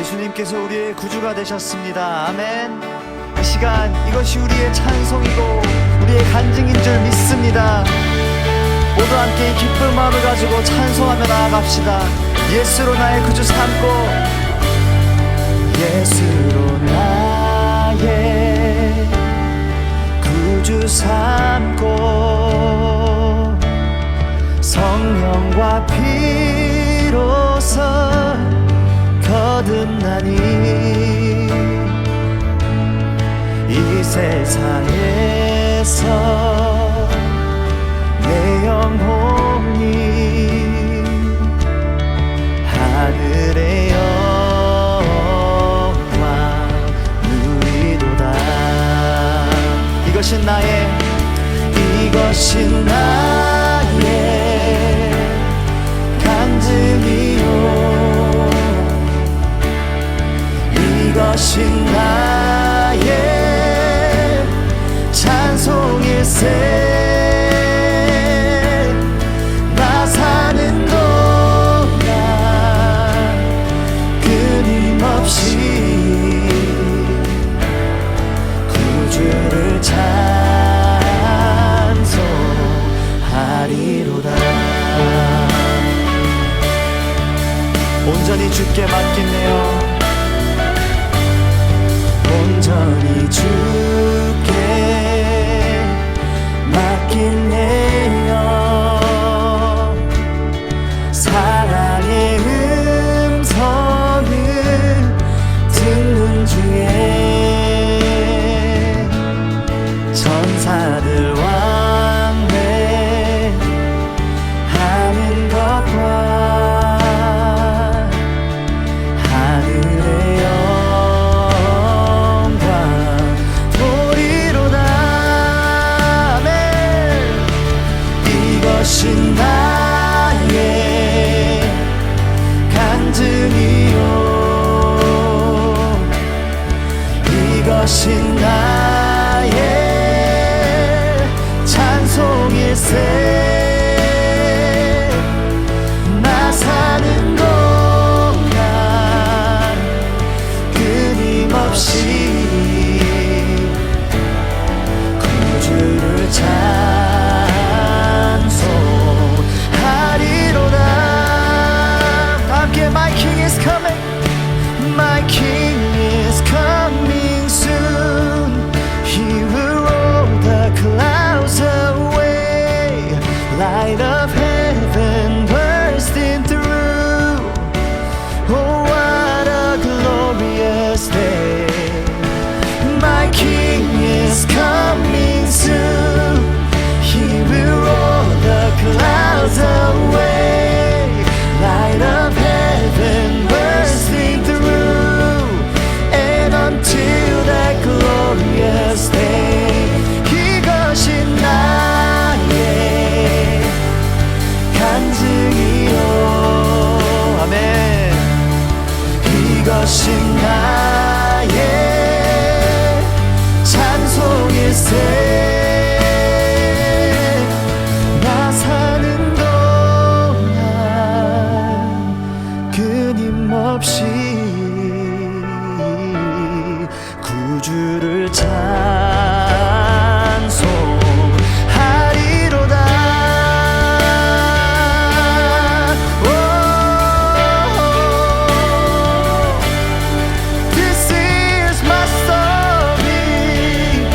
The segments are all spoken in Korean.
예수님께서 우리의 구주가 되셨습니다. 아멘. 이 시간 이것이 우리의 찬송이고 우리의 간증인 줄 믿습니다. 모두 함께 기쁜 마음을 가지고 찬송하며 나아갑시다. 예수로 나의 구주 삼고, 예수로 나의 구주 삼고, 성령과 피로서 거듭나니 이 세상에서 내 영혼이 하늘의 영광 누리도다. 이것이 나의 간증이요, 이것이 나의 찬송일세. 나 사는 동안 끊임없이 구주를 찬송하리로다. 온전히 주께 맡기네요. 온전히 주께 맡기네요. 사랑의 음성을 듣는 주에 전사들 왕래하는 것과 나의 간증이요, 이것이 나의 찬송일세. 나 사는 동안 끊임없이 구주를 My King is coming, my King is coming soon. He will roll the clouds away, light of heaven bursting through. Oh, what a glorious day. My King is coming soon. He will roll the clouds away, light of heaven bursting through, and until that glorious day. 이것이 나의 간증이요, 아멘. 이것이 나의 찬송일세. 나 사는 동안 끊임없이 구주를 찬송하리로다. This is my story,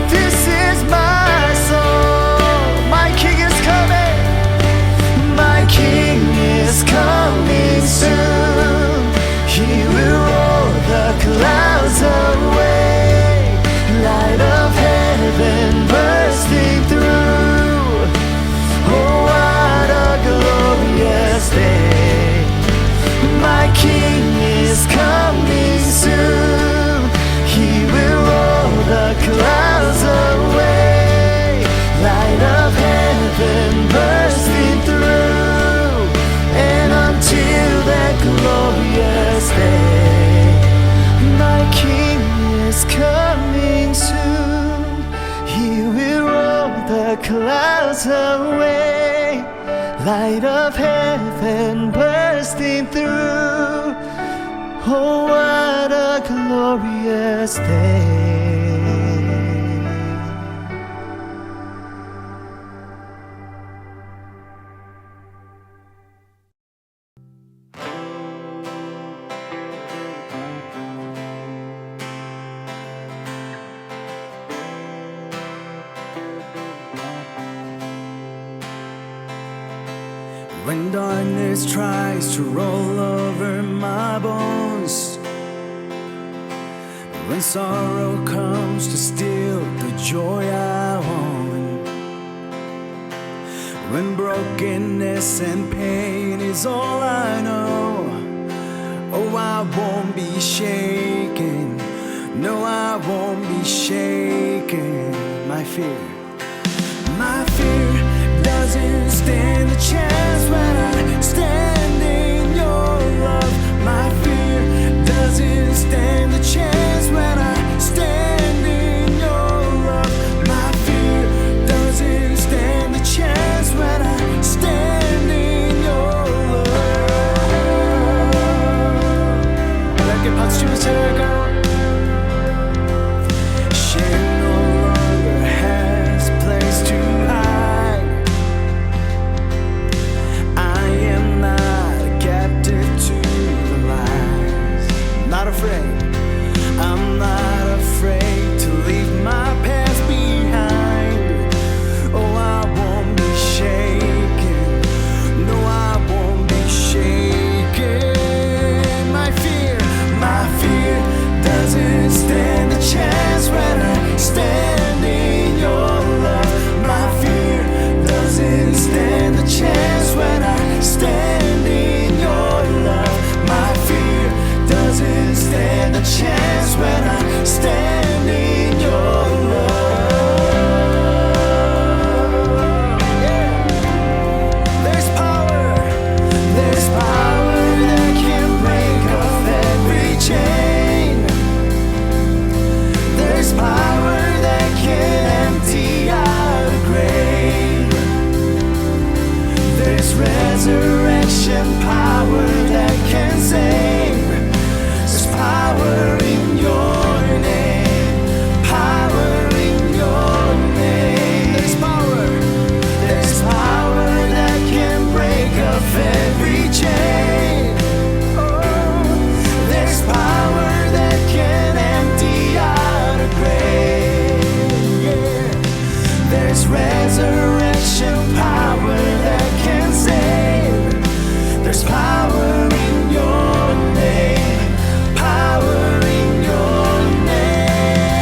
this is my song. My King is coming, my King is coming soon. He will roll the clouds away, light of heaven bursting through. Oh, what a glorious day. My King is coming soon. He will roll the clouds away, light of heaven bursting through, and until that glorious day. My King is coming soon. He will roll the clouds away, light of heaven bursting through. Oh, what a glorious day. When darkness tries to roll over my bones, when sorrow comes to steal the joy I own, when brokenness and pain is all I know, oh, I won't be shaken. No, I won't be shaken. My fear doesn't stand a chance when I stand in your love. My fear doesn't stand a chance when I stand in your love. My fear doesn't stand a chance when I stand in your love. 어렵게 받치며 제가 I'm not afraid to leave my past behind. Oh, I won't be shaken. No, I won't be shaken. My fear doesn't stand a chance when I stand in your love. My fear doesn't stand a chance when I stand in your love. My fear doesn't stand a chance when I stand in your love. Yeah. There's power that can break off every chain. There's power that can empty out a grave. There's resurrection power that can save. There's power in your name, power in your name. There's power that can break off every chain. Oh, there's power that can empty out a grave. Yeah. There's resurrection power that can save. There's power in your name, power in your name.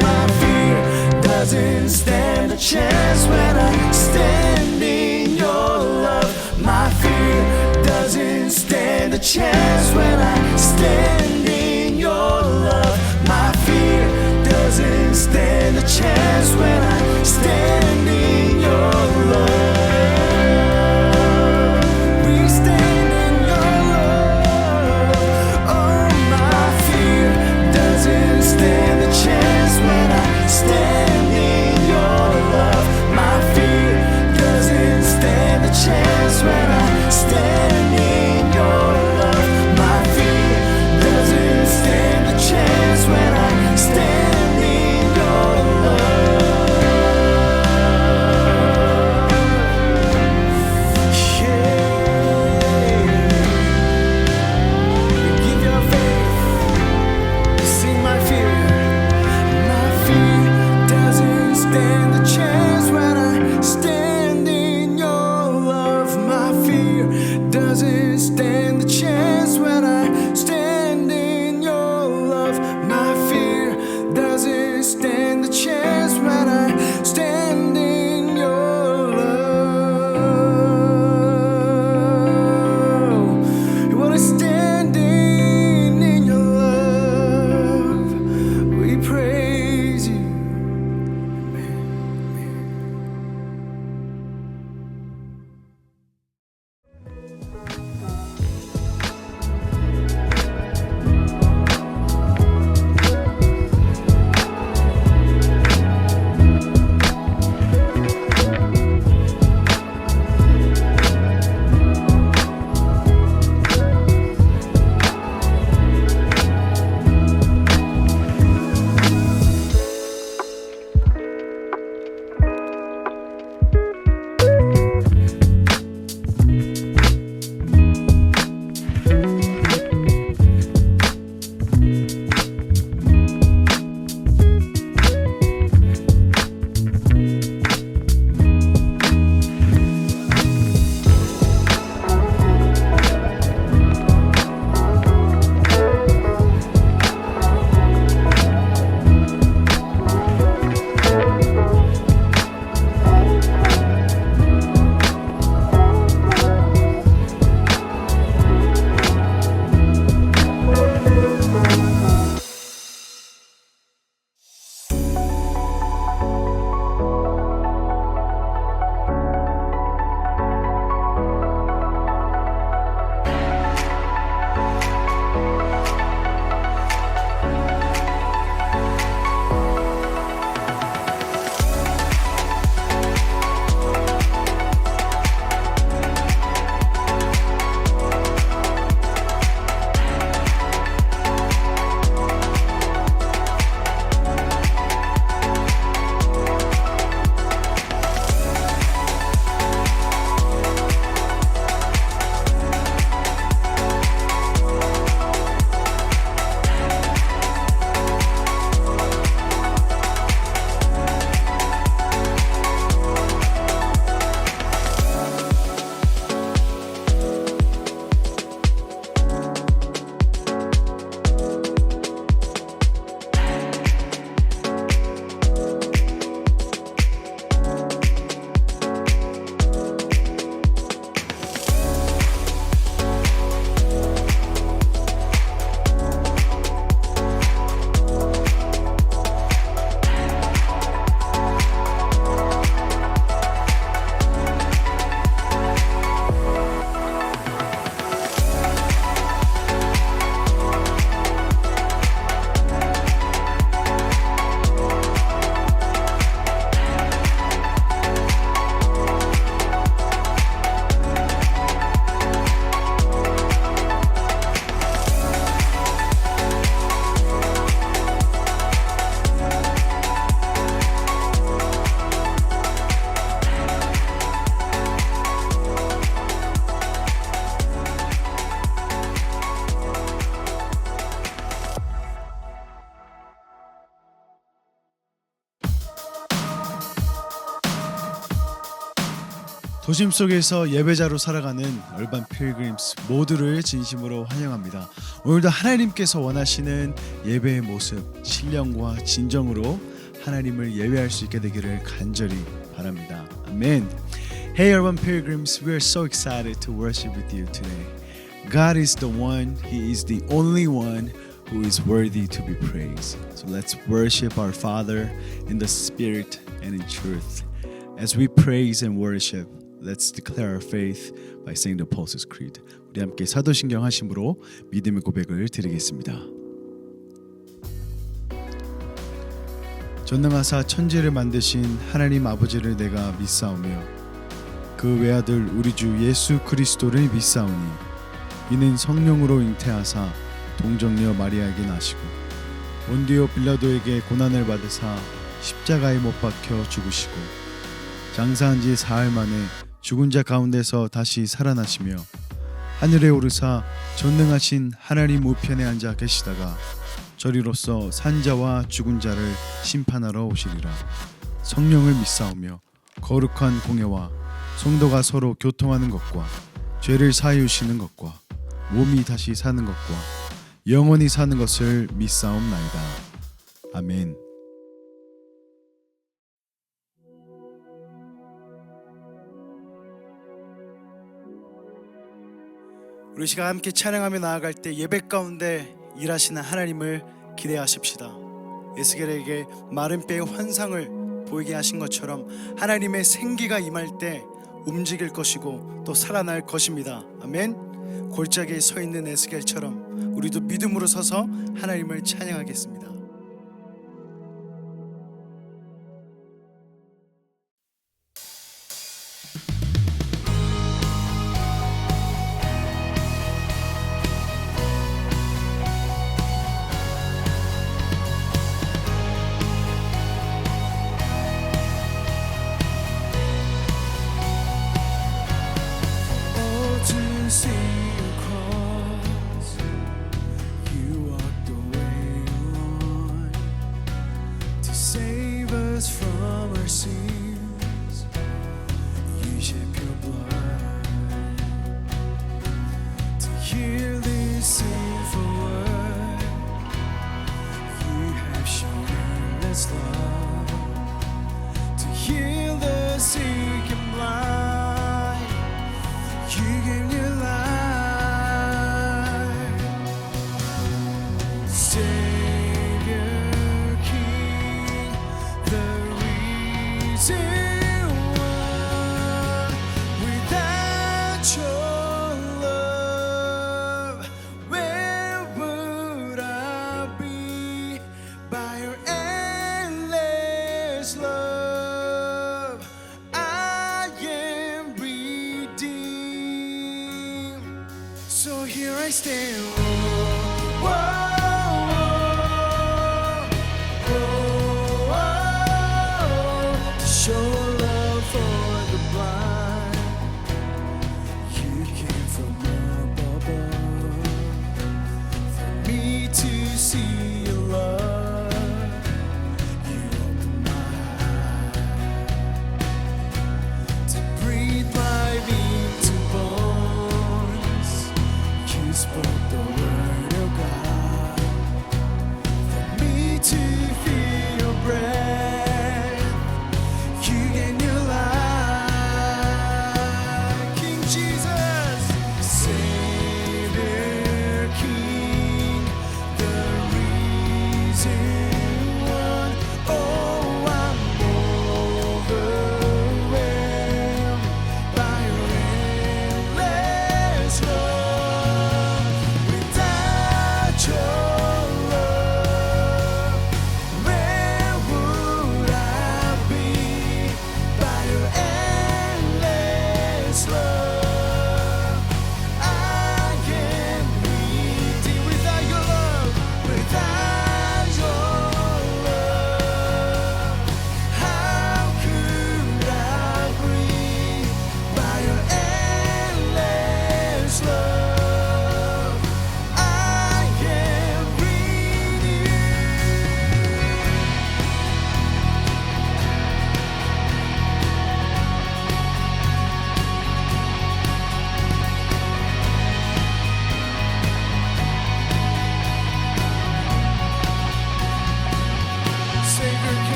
My fear doesn't stand a chance when I stand in your love. My fear doesn't stand a chance when I stand in your love. My fear doesn't stand a chance when I stand in your love. We stand in your love. Oh, my fear doesn't stand a chance when I stand in your love. My fear doesn't stand a chance when I stand in your love. My fear doesn't stand a chance when I stand in your love. 도심 속에서 예배자로 살아가는 얼반 필그림스 모두를 진심으로 환영합니다. 오늘도 하나님께서 원하시는 예배의 모습, 신령과 진정으로 하나님을 예배할 수 있게 되기를 간절히 바랍니다. 아멘. Hey Urban Pilgrims, we are so excited to worship with you today. God is the one, He is the only one who is worthy to be praised. So let's worship our Father in the Spirit and in truth. As we praise and worship, let's declare our faith by saying the Apostles' Creed. 우리 함께 사도신경 하심으로 믿음의 고백을 드리겠습니다. 전능하사 천지를 만드신 하나님 아버지를 내가 믿사오며 그 외아들 우리 주 예수 그리스도를 믿사오니 이는 성령으로 잉태하사 동정녀 마리아에게 나시고 본디오 빌라도에게 고난을 받으사 십자가에 못 박혀 죽으시고 장사한 지 사흘 만에 죽은 자 가운데서 다시 살아나시며 하늘에 오르사 전능하신 하나님 우편에 앉아 계시다가 저리로서 산자와 죽은 자를 심판하러 오시리라. 성령을 믿사오며 거룩한 공예와 성도가 서로 교통하는 것과 죄를 사하시는 것과 몸이 다시 사는 것과 영원히 사는 것을 믿사옵나이다. 아멘. 우리 시간 함께 찬양하며 나아갈 때 예배 가운데 일하시는 하나님을 기대하십시다. 에스겔에게 마른 뼈의 환상을 보이게 하신 것처럼 하나님의 생기가 임할 때 움직일 것이고 또 살아날 것입니다. 아멘. 골짜기에 서 있는 에스겔처럼 우리도 믿음으로 서서 하나님을 찬양하겠습니다. So here I stand. To show love for the blind. You came from above for me to see your love. You opened my eyes to breathe life into bones. You spoke the word.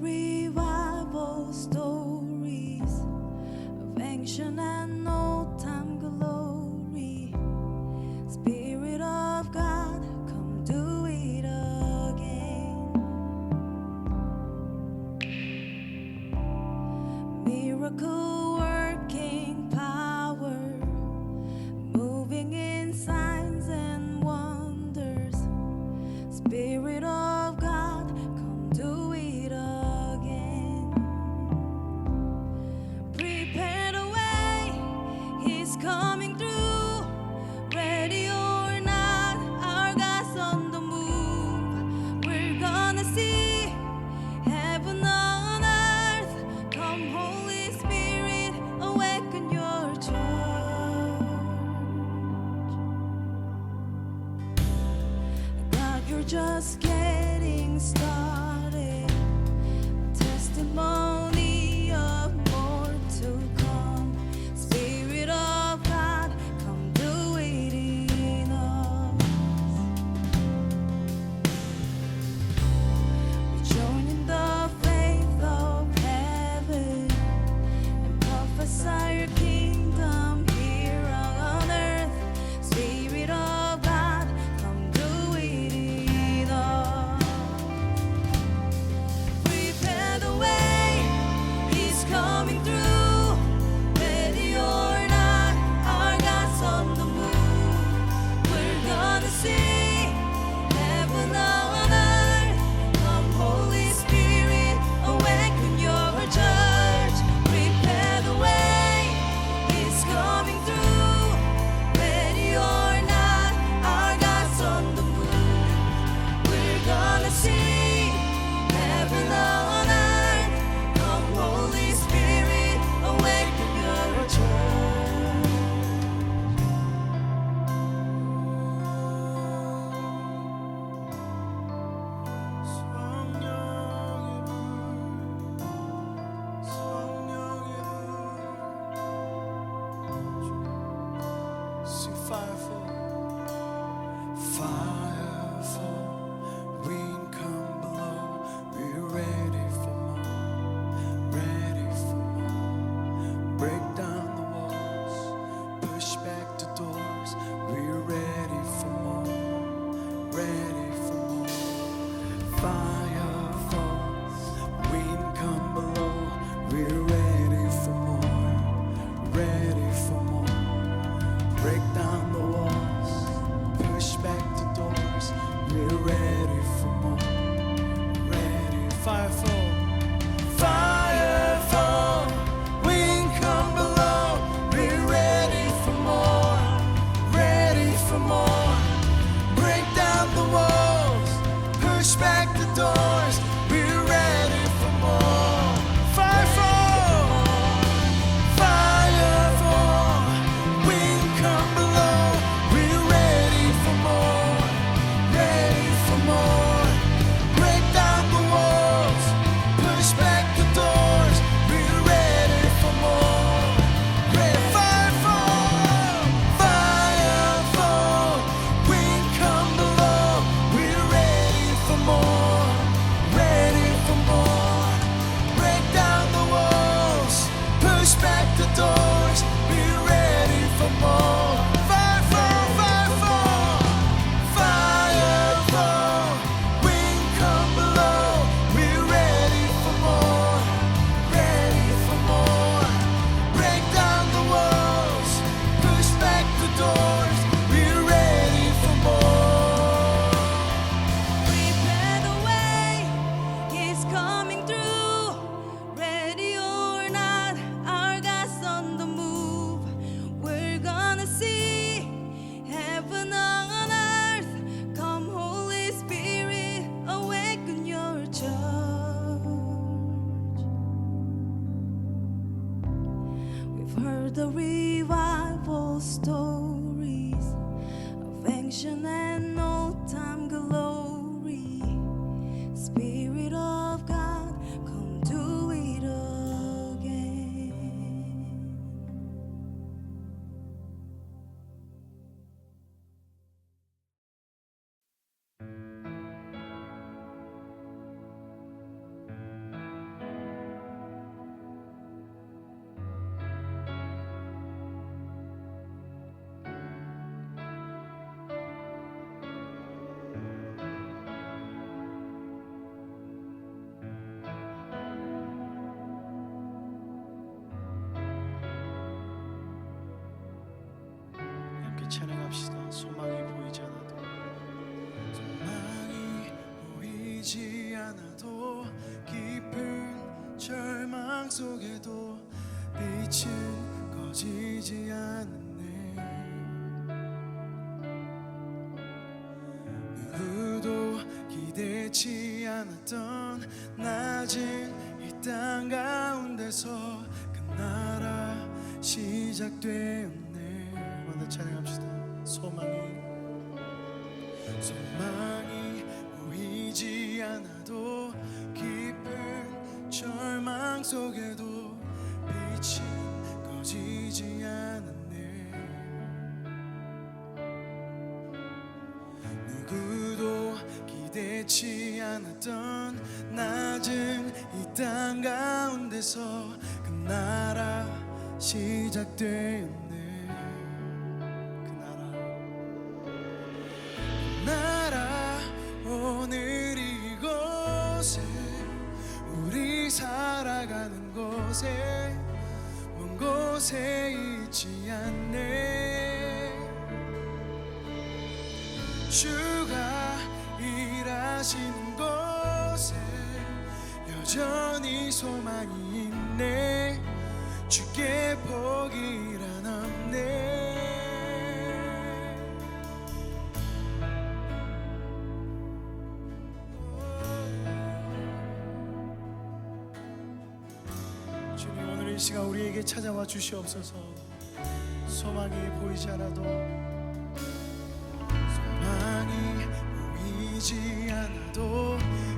revival stories of ancient and old time glory. Spirit of God, come do it again. Miracle working power, moving in signs and wonders. Spirit of God, come do it again. Prepare the way, He's coming through. Ready or not, our God's on the move. We're gonna see heaven on earth. Come, Holy Spirit, awaken your church. God, you're just getting started. Testimony of more to come. Spirit of God, come do it in us. We join in the faith of heaven and prophesy your kingdom here on earth. Spirit of God, come do it in us. Prepare the way, He's coming through. Ready or not, our God's on the move. We're gonna see heaven on earth. Come, Holy Spirit, awaken your church. Prepare the way, He's coming through. Ready or not, our God's on the move. We're gonna see heaven on earth. Come, Holy Spirit, awaken your church. See fire fall, wind come below. We're ready for more, ready for more. Break down the walls, push back the doors. We're ready for more, ready for more. Fire fall, wind come below. We're ready for more, ready for more. Break down the walls, push back the doors. We're ready for more, ready. Fire fall, wind come below. We're ready for more, ready for more. Break down the walls, push back the doors. We're ready for more. Fire fall, wind come below. We're ready for more, ready for more. Break down the walls, push back the doors. We're ready for more, ready. Fire fall, wind come below. We're ready for more, ready for more. Break down the walls, push back the doors. We're ready for more. Fire fall, wind come below. We're ready for more, ready for more. Break down the walls, push back the doors. We're ready for more. Prepare the way, He's coming through. Ready or not, our God's on the move. We're gonna see heaven on earth. Come, Holy Spirit, awaken your church. We've heard the revival stories of ancient and old time glory. Spirit of God, come do it again. 속에도 빛은 꺼지지 않네. 누구도 기대치 않았던 낮은 이 땅 가운데서 그 나라 시작되었네. 한번 더 찬양합시다. 소망이 보이지 않아도 깊은 절망 속에도 빛은 꺼지지 않았네. 누구도 기대치 않았던 낮은 이 땅 가운데서 그 나라 시작되었네. 오늘 이곳에 우리 살아가는 곳에 먼 곳에 있지 않네. 주가 일하시는 곳에 여전히 소망이 있네. 주께 포기란 없네. 이 시간 우리에게 찾아와 주시옵소서. 소망이 보이지 않아도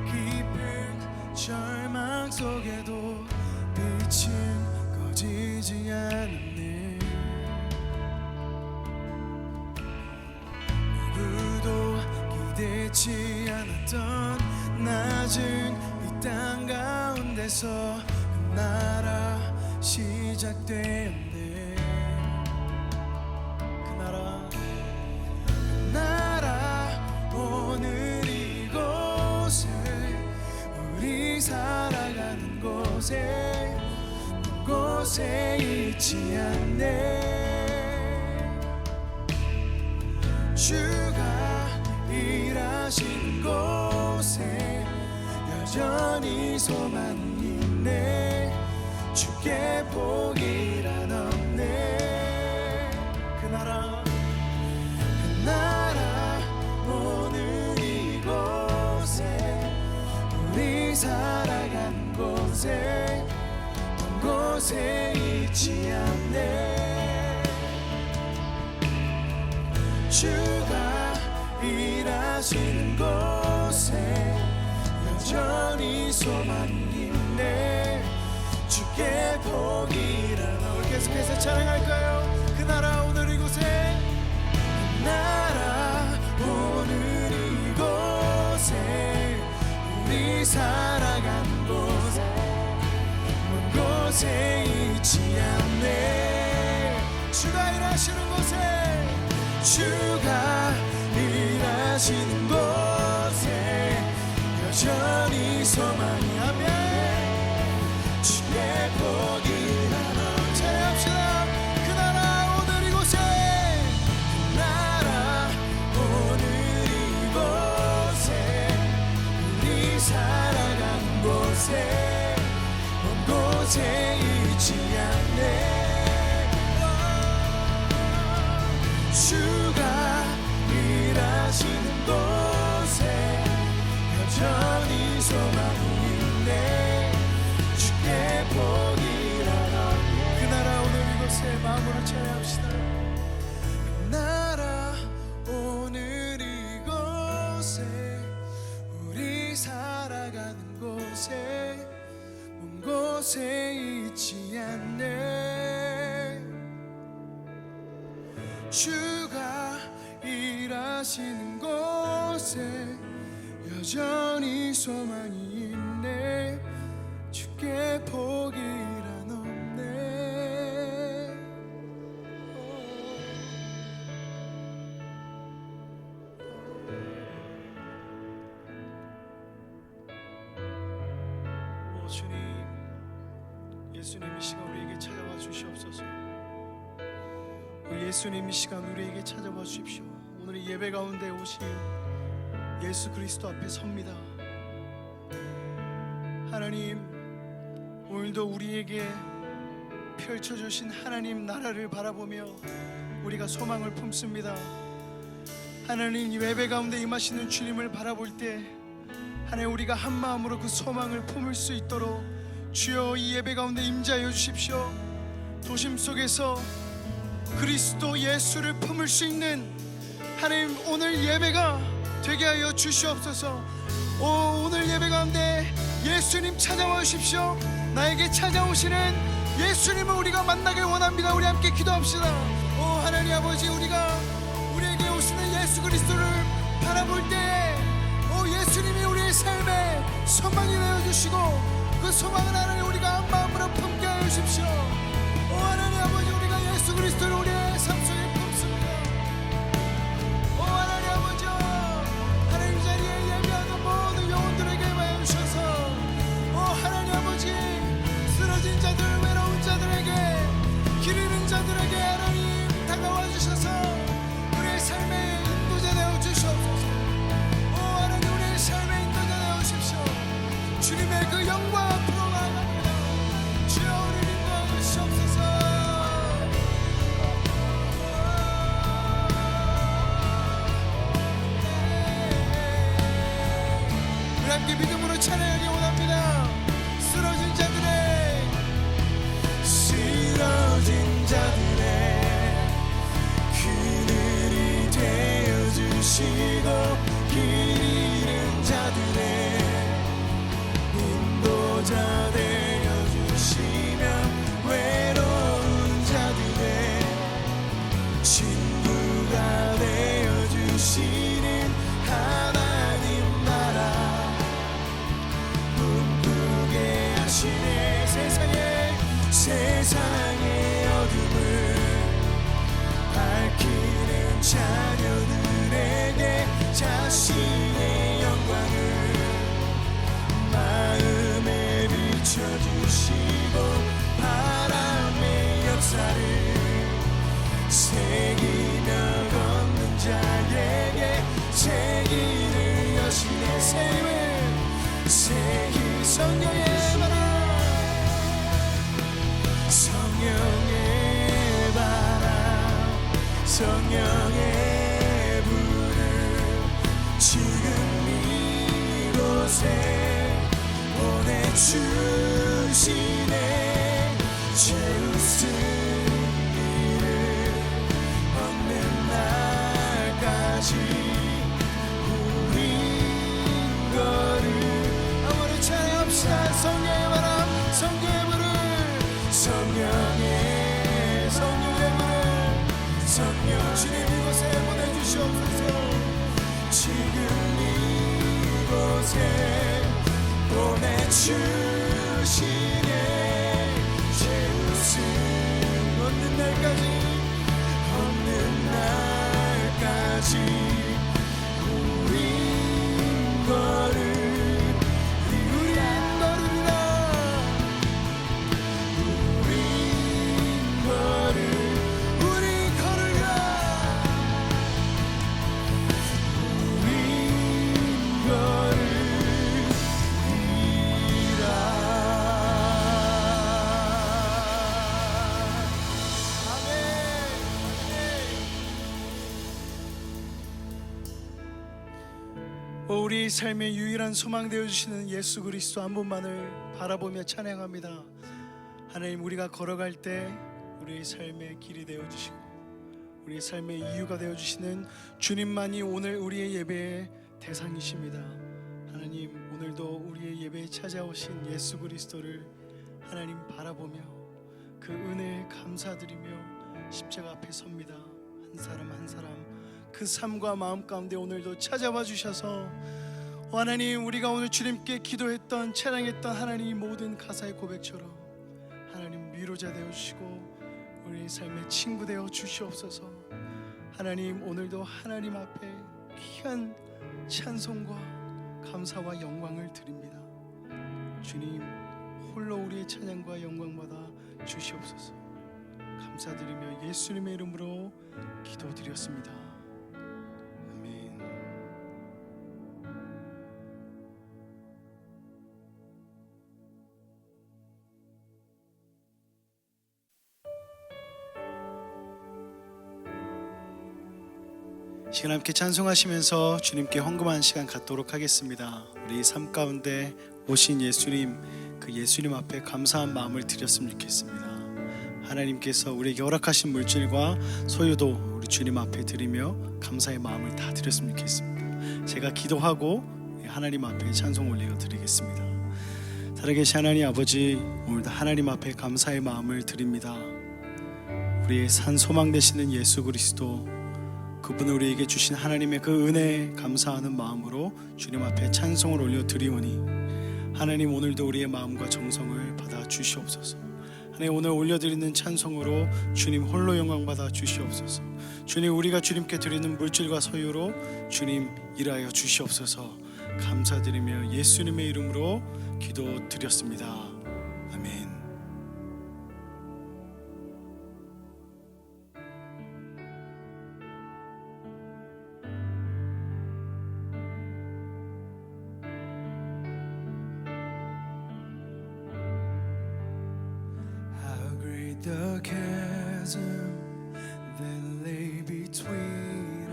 깊은 절망 속에도 빛은 꺼지지 않네. 누구도 기대치 않았던 낮은 이 땅 가운데서 그 나라 시작되었네. 그 나라 오늘 이곳에 우리 살아가는 곳에 곳에 있지 않네. 주가 일하시는 곳에 여전히 소망이 있네. 주께 포기란 없네. 그 나라 오늘 이곳에 우리 살아가는 곳에 먼 곳에 있지 않네. 주가 일하시는 곳에 여전히 소망이 있네. 주께 포기란 우리 계속해서 찬양할까요? 그 나라 오늘 이곳에 그 나라 오늘 이곳에 우리 살아가는 곳에 먼 곳에 있지 않네. 주가 일하시는 곳에 주가 일하시는 곳에 여전히 소망이 아멘. 주께 포기란 없네. 찬양합시다. 그 나라 오늘 이곳에 그 나라 오늘 이곳에 우리 살아가는 곳에 먼 곳에 있지 않네. 주가 일하시는 곳에 여전히 소망이 있네. 주께 포기란 없네. 그 나라 오늘 이곳에 마음으로 찬양합시다. 그 나라 오늘 이곳에 우리 살아가는 곳에 먼 곳에 있지 않네. 주가 일하시는 곳에 여전히 소망이 있네. 주께 포기란 없네. 오 주님, 예수님 이 시간 우리에게 찾아와 주시옵소서. 예수님 이 시간 우리에게 찾아와 주십시오. 오늘 이 예배 가운데 오신 예수 그리스도 앞에 섭니다. 하나님, 오늘도 우리에게 펼쳐주신 하나님 나라를 바라보며 우리가 소망을 품습니다. 하나님, 이 예배 가운데 임하시는 주님을 바라볼 때 하나님, 우리가 한 마음으로 그 소망을 품을 수 있도록 주여 이 예배 가운데 임재하여 주십시오. 도심 속에서 그리스도 예수를 품을 수 있는 하나님, 오늘 예배가 되게 하여 주시옵소서. 오늘 예배 가운데 예수님 찾아와 주십시오. 나에게 찾아오시는 예수님을 우리가 만나길 원합니다. 우리 함께 기도합시다. 하나님 아버지, 우리가 우리에게 오시는 예수 그리스도를 바라볼 때 예수님이 우리의 삶의 소망이 되어주시고 그 소망을 하나님 우리가 한 마음으로 품게 하여 주십시오. 하나님 아버지, 우리가 예수 그리스도를 우리의 삶 속에 품습니다. 하나님 아버지, 하나님 이 자리에 예배하는 모든 영혼들에게 임하여 주셔서 하나님 아버지, 쓰러진 자들, 외로운 자들에게, 길 잃은 자들에게 하나님 다가와 주셔서 우리의 삶의 인도자 되어 주시옵소서. 하나님, 우리의 삶의 인도자 되어 주십시오. 주님의 그 영광 앞으로 나아갑니다. 주여 우리를 인도하여 주시옵소서. 우리 함께 믿음으로 찬양하기 원합니다. 쓰러진 자들의 그늘이 되어주시고 길 잃은 자들의 인도자 되어주시며 외로운 자들의 친구가 되어주시는 하나님 나라 꿈꾸게 하시네. 세상의 어둠을 밝히는 자녀들에게 자신의 영광을 마음에 비춰주시고 바람의 역사를 새기며 걷는 자에게 새 길을 여시네. 새길 성령의 바람, 성령의 바람, 성령의 불을 지금 이곳에 보내주시네. 죄웃은 일을 없는 날까지 우린 거를 아무리 찬양합시다. 성령의 바람, 성령의 불을, 성령의 불을, 성령 주님 이곳에 보내주시옵소서. 지금 이곳에 보내주시네. 죄웃음 없는 날까지, 없는 날까지 우린 걸을, 우린 걸으리라. 우리 삶의 유일한 소망 되어주시는 예수 그리스도 한 분만을 바라보며 찬양합니다. 하나님, 우리가 걸어갈 때 우리의 삶의 길이 되어주시고 우리의 삶의 이유가 되어주시는 주님만이 오늘 우리의 예배의 대상이십니다. 하나님, 오늘도 우리의 예배에 찾아오신 예수 그리스도를 하나님 바라보며 그 은혜에 감사드리며 십자가 앞에 섭니다. 한 사람 한 사람 그 삶과 마음 가운데 오늘도 찾아와 주셔서 하나님, 우리가 오늘 주님께 기도했던, 찬양했던 하나님 모든 가사의 고백처럼 하나님 위로자 되어주시고 우리 삶의 친구 되어 주시옵소서. 하나님, 오늘도 하나님 앞에 귀한 찬송과 감사와 영광을 드립니다. 주님, 홀로 우리의 찬양과 영광 받아 주시옵소서. 감사드리며 예수님의 이름으로 기도드렸습니다. 시간 함께 찬송하시면서 주님께 헌금하는 시간 갖도록 하겠습니다. 우리 삶 가운데 오신 예수님, 그 예수님 앞에 감사한 마음을 드렸으면 좋겠습니다. 하나님께서 우리에게 허락하신 물질과 소유도 우리 주님 앞에 드리며 감사의 마음을 다 드렸으면 좋겠습니다. 제가 기도하고 하나님 앞에 찬송 올려 드리겠습니다. 살아계신 하나님 아버지, 오늘도 하나님 앞에 감사의 마음을 드립니다. 우리의 산 소망 되시는 예수 그리스도, 그분을 우리에게 주신 하나님의 그 은혜에 감사하는 마음으로 주님 앞에 찬송을 올려 드리오니 하나님, 오늘도 우리의 마음과 정성을 받아 주시옵소서. 하나님, 오늘 올려드리는 찬송으로 주님 홀로 영광 받아 주시옵소서. 주님, 우리가 주님께 드리는 물질과 소유로 주님 일하여 주시옵소서. 감사드리며 예수님의 이름으로 기도드렸습니다. 아멘. The chasm that lay between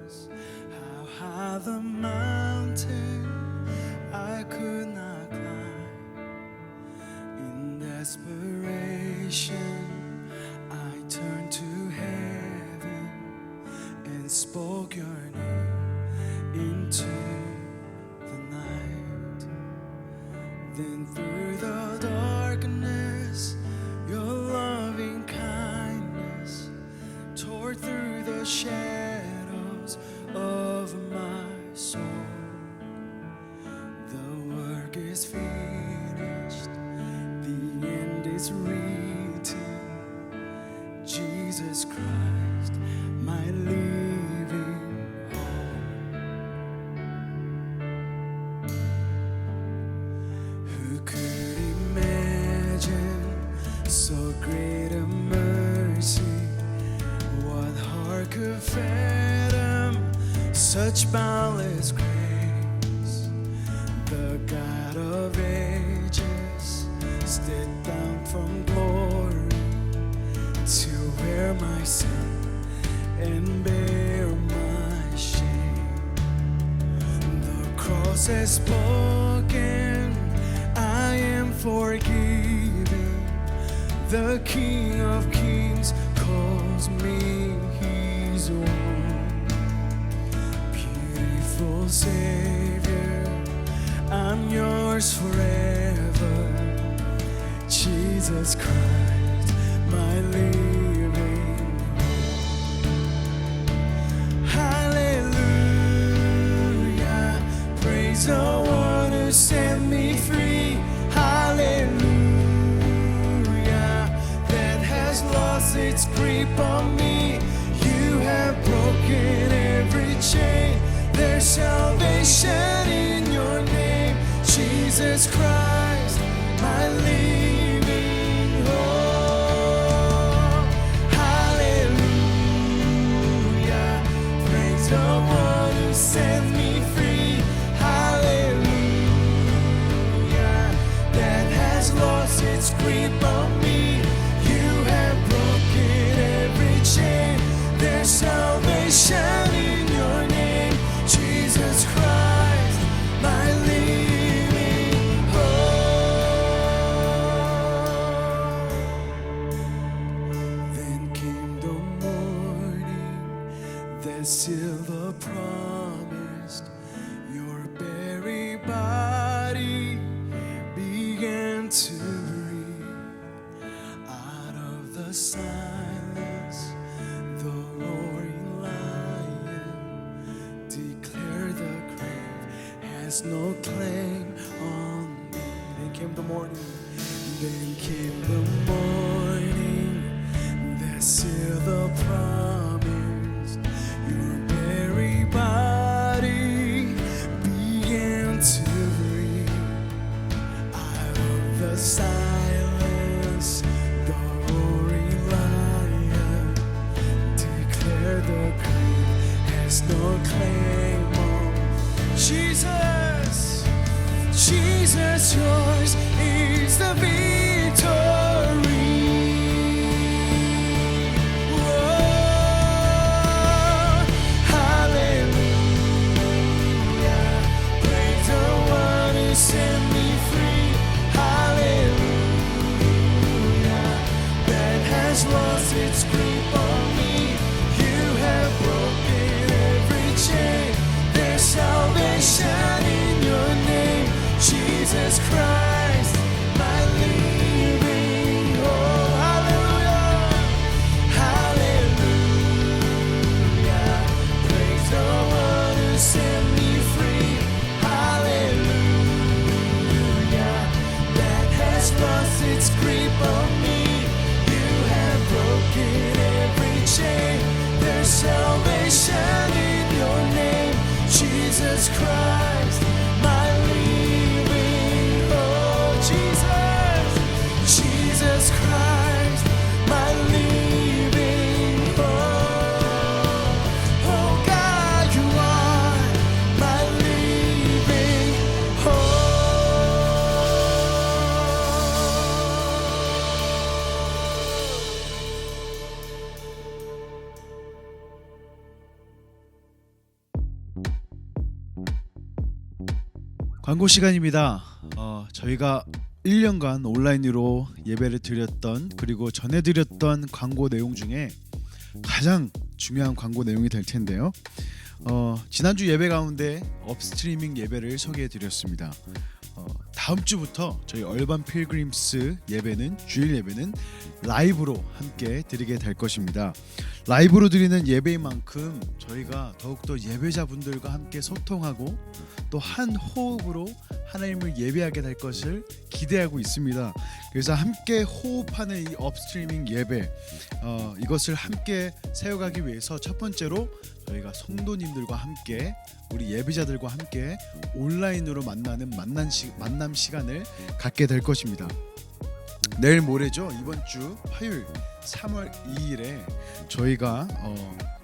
us, how high the mountain I could not climb. In desperation, I turned to heaven and spoke your name into the night. Then through the darkness, your loving kindness tore through the shadows of my soul. The work is finished, the end is written. Jesus Christ, my living hope. Who could imagine so great a mercy? What heart could fathom such boundless grace? The God of ages stepped down from glory to wear my sin and bear my shame. The cross has spoken, I am forgiven. The King of Kings calls me his own. Beautiful Savior, I'm yours forever. Jesus Christ, my living hope. Hallelujah, praise the one who set me free. Hallelujah, lost its grip on me. You have broken every chain. There's salvation in your name, Jesus Christ, my living hope. Hallelujah, praise the one who set me free. Hallelujah, that has lost its grip on me. There's salvation in your name, Jesus Christ, my living hope. Then came the morning that sealed the promise. Your buried body began to breathe out of the silence. The roaring lion declared the grave has no claim on me. Then came the morning. Then came the morning that sealed the promise. Your buried body began to breathe out of the silence. The roaring lion declared the grave has no claim on Jesus. Jesus, yours is the victory. Whoa, hallelujah. 광고 시간입니다. 저희가 1년간 온라인으로 예배를 드렸던 그리고 전해드렸던 광고 내용 중에 가장 중요한 광고 내용이 될 텐데요. 지난주 예배 가운데 업스트리밍 예배를 소개해드렸습니다. 다음 주부터 저희 얼반 필그림스 예배는 주일 예배는 라이브로 함께 드리게 될 것입니다. 라이브로 드리는 예배인 만큼 저희가 더욱더 예배자분들과 함께 소통하고 또 한 호흡으로 하나님을 예배하게 될 것을 기대하고 있습니다. 그래서 함께 호흡하는 이 업스트리밍 예배 이것을 함께 세워가기 위해서 첫 번째로 저희가 성도님들과 함께 우리 예배자들과 함께 온라인으로 만나는 만남 시간을 갖게 될 것입니다. 내일 모레죠. 이번 주 화요일 3월 2일에 저희가